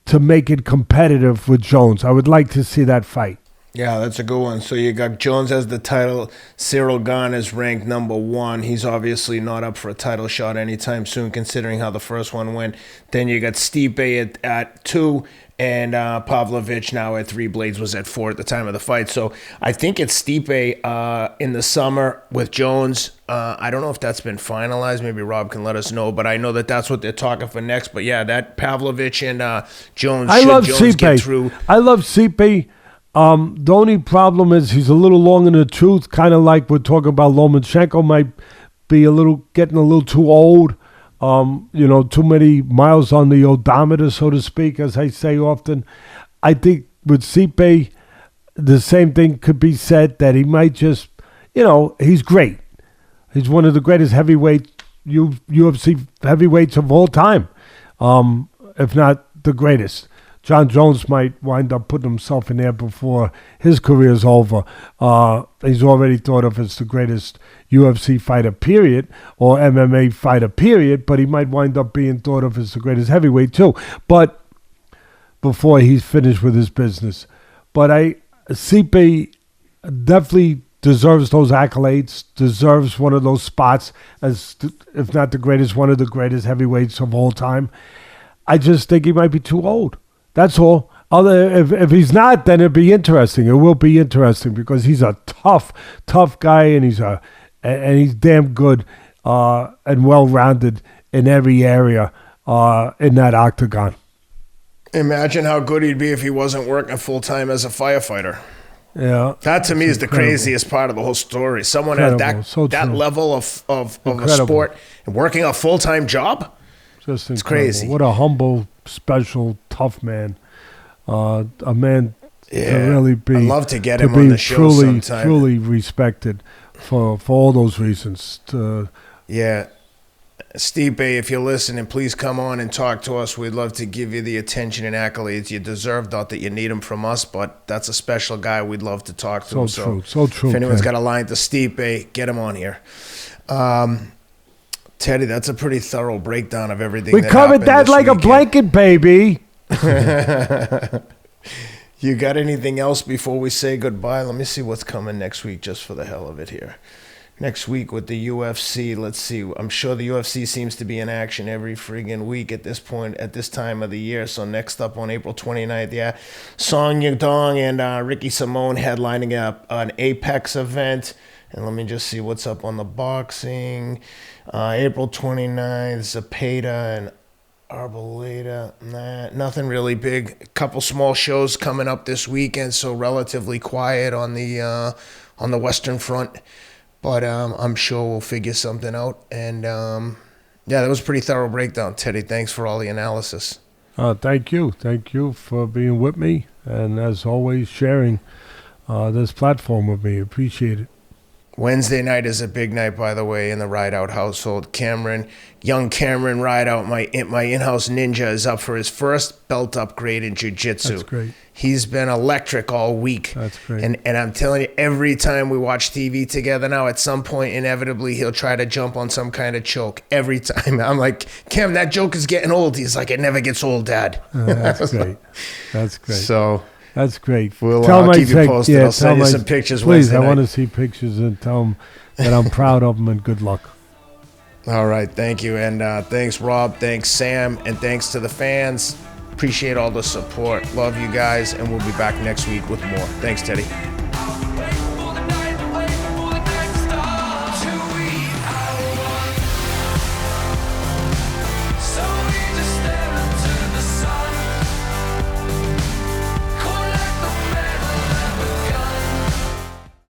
to make it competitive with Jones. I would like to see that fight.
Yeah, that's a good one. So you got Jones as the title. Cyril Gane is ranked number 1. He's obviously not up for a title shot anytime soon, considering how the first one went. Then you got Stipe at 2, and Pavlovich now at 3. Blaydes was at 4 at the time of the fight. So I think it's Stipe in the summer with Jones. I don't know if that's been finalized. Maybe Rob can let us know. But I know that that's what they're talking for next. But yeah, that Pavlovich and Jones.
I love
Jones get through.
I love Stipe. The only problem is he's a little long in the tooth, kind of like we're talking about Lomachenko might be getting a little too old. Too many miles on the odometer, so to speak, as I say often. I think with Stipe, the same thing could be said, that he might just, he's great. He's one of the greatest UFC heavyweights of all time, if not the greatest. John Jones might wind up putting himself in there before his career's over. He's already thought of as the greatest UFC fighter, period, or MMA fighter, period, but he might wind up being thought of as the greatest heavyweight, too. But before he's finished with his business. But Stipe definitely deserves those accolades, deserves one of those spots as, if not the greatest, one of the greatest heavyweights of all time. I just think he might be too old. That's all. If he's not, then it'd be interesting. It will be interesting because he's a tough guy, and he's damn good and well-rounded in every area in that octagon.
Imagine how good he'd be if he wasn't working full-time as a firefighter.
Yeah,
that to me is the craziest part of the whole story. Someone at that level of a sport and working a full-time job.
Just
it's crazy.
What a humble, special, tough man. A man to really be.
I'd love to get him on the show sometime.
Truly respected for all those reasons.
Yeah. Stipe, if you're listening, please come on and talk to us. We'd love to give you the attention and accolades you deserve. Not that you need them from us, but that's a special guy. We'd love to talk to him.
So true.
If anyone's got a line to Stipe, get him on here. Teddy, that's a pretty thorough breakdown of everything.
We covered that like a blanket, baby.
You got anything else before we say goodbye? Let me see what's coming next week, just for the hell of it here. Next week with the UFC, let's see. I'm sure the UFC seems to be in action every friggin' week at this point, at this time of the year. So next up on April 29th, Song Yadong and Ricky Simone headlining up an Apex event. And let me just see what's up on the boxing. April 29th, Zepeda and Arboleda. Nothing really big. A couple small shows coming up this weekend, so relatively quiet on the Western Front. But I'm sure we'll figure something out. And that was a pretty thorough breakdown, Teddy. Thanks for all the analysis.
Thank you. Thank you for being with me. And as always, sharing this platform with me. Appreciate it.
Wednesday night is a big night, by the way, in the Rideout household. Young Cameron Rideout, my in-house ninja, is up for his first belt upgrade in jiu-jitsu.
That's great.
He's been electric all week.
That's great.
And I'm telling you, every time we watch TV together now, at some point, inevitably, he'll try to jump on some kind of choke. Every time. I'm like, Cam, that joke is getting old. He's like, it never gets old, Dad.
That's great. That's great.
So...
That's great.
I'll keep you posted. I'll send you some pictures.
Please, I want to see pictures and tell them that I'm proud of them and good luck.
All right. Thank you. And thanks, Rob. Thanks, Sam. And thanks to the fans. Appreciate all the support. Love you guys. And we'll be back next week with more. Thanks, Teddy.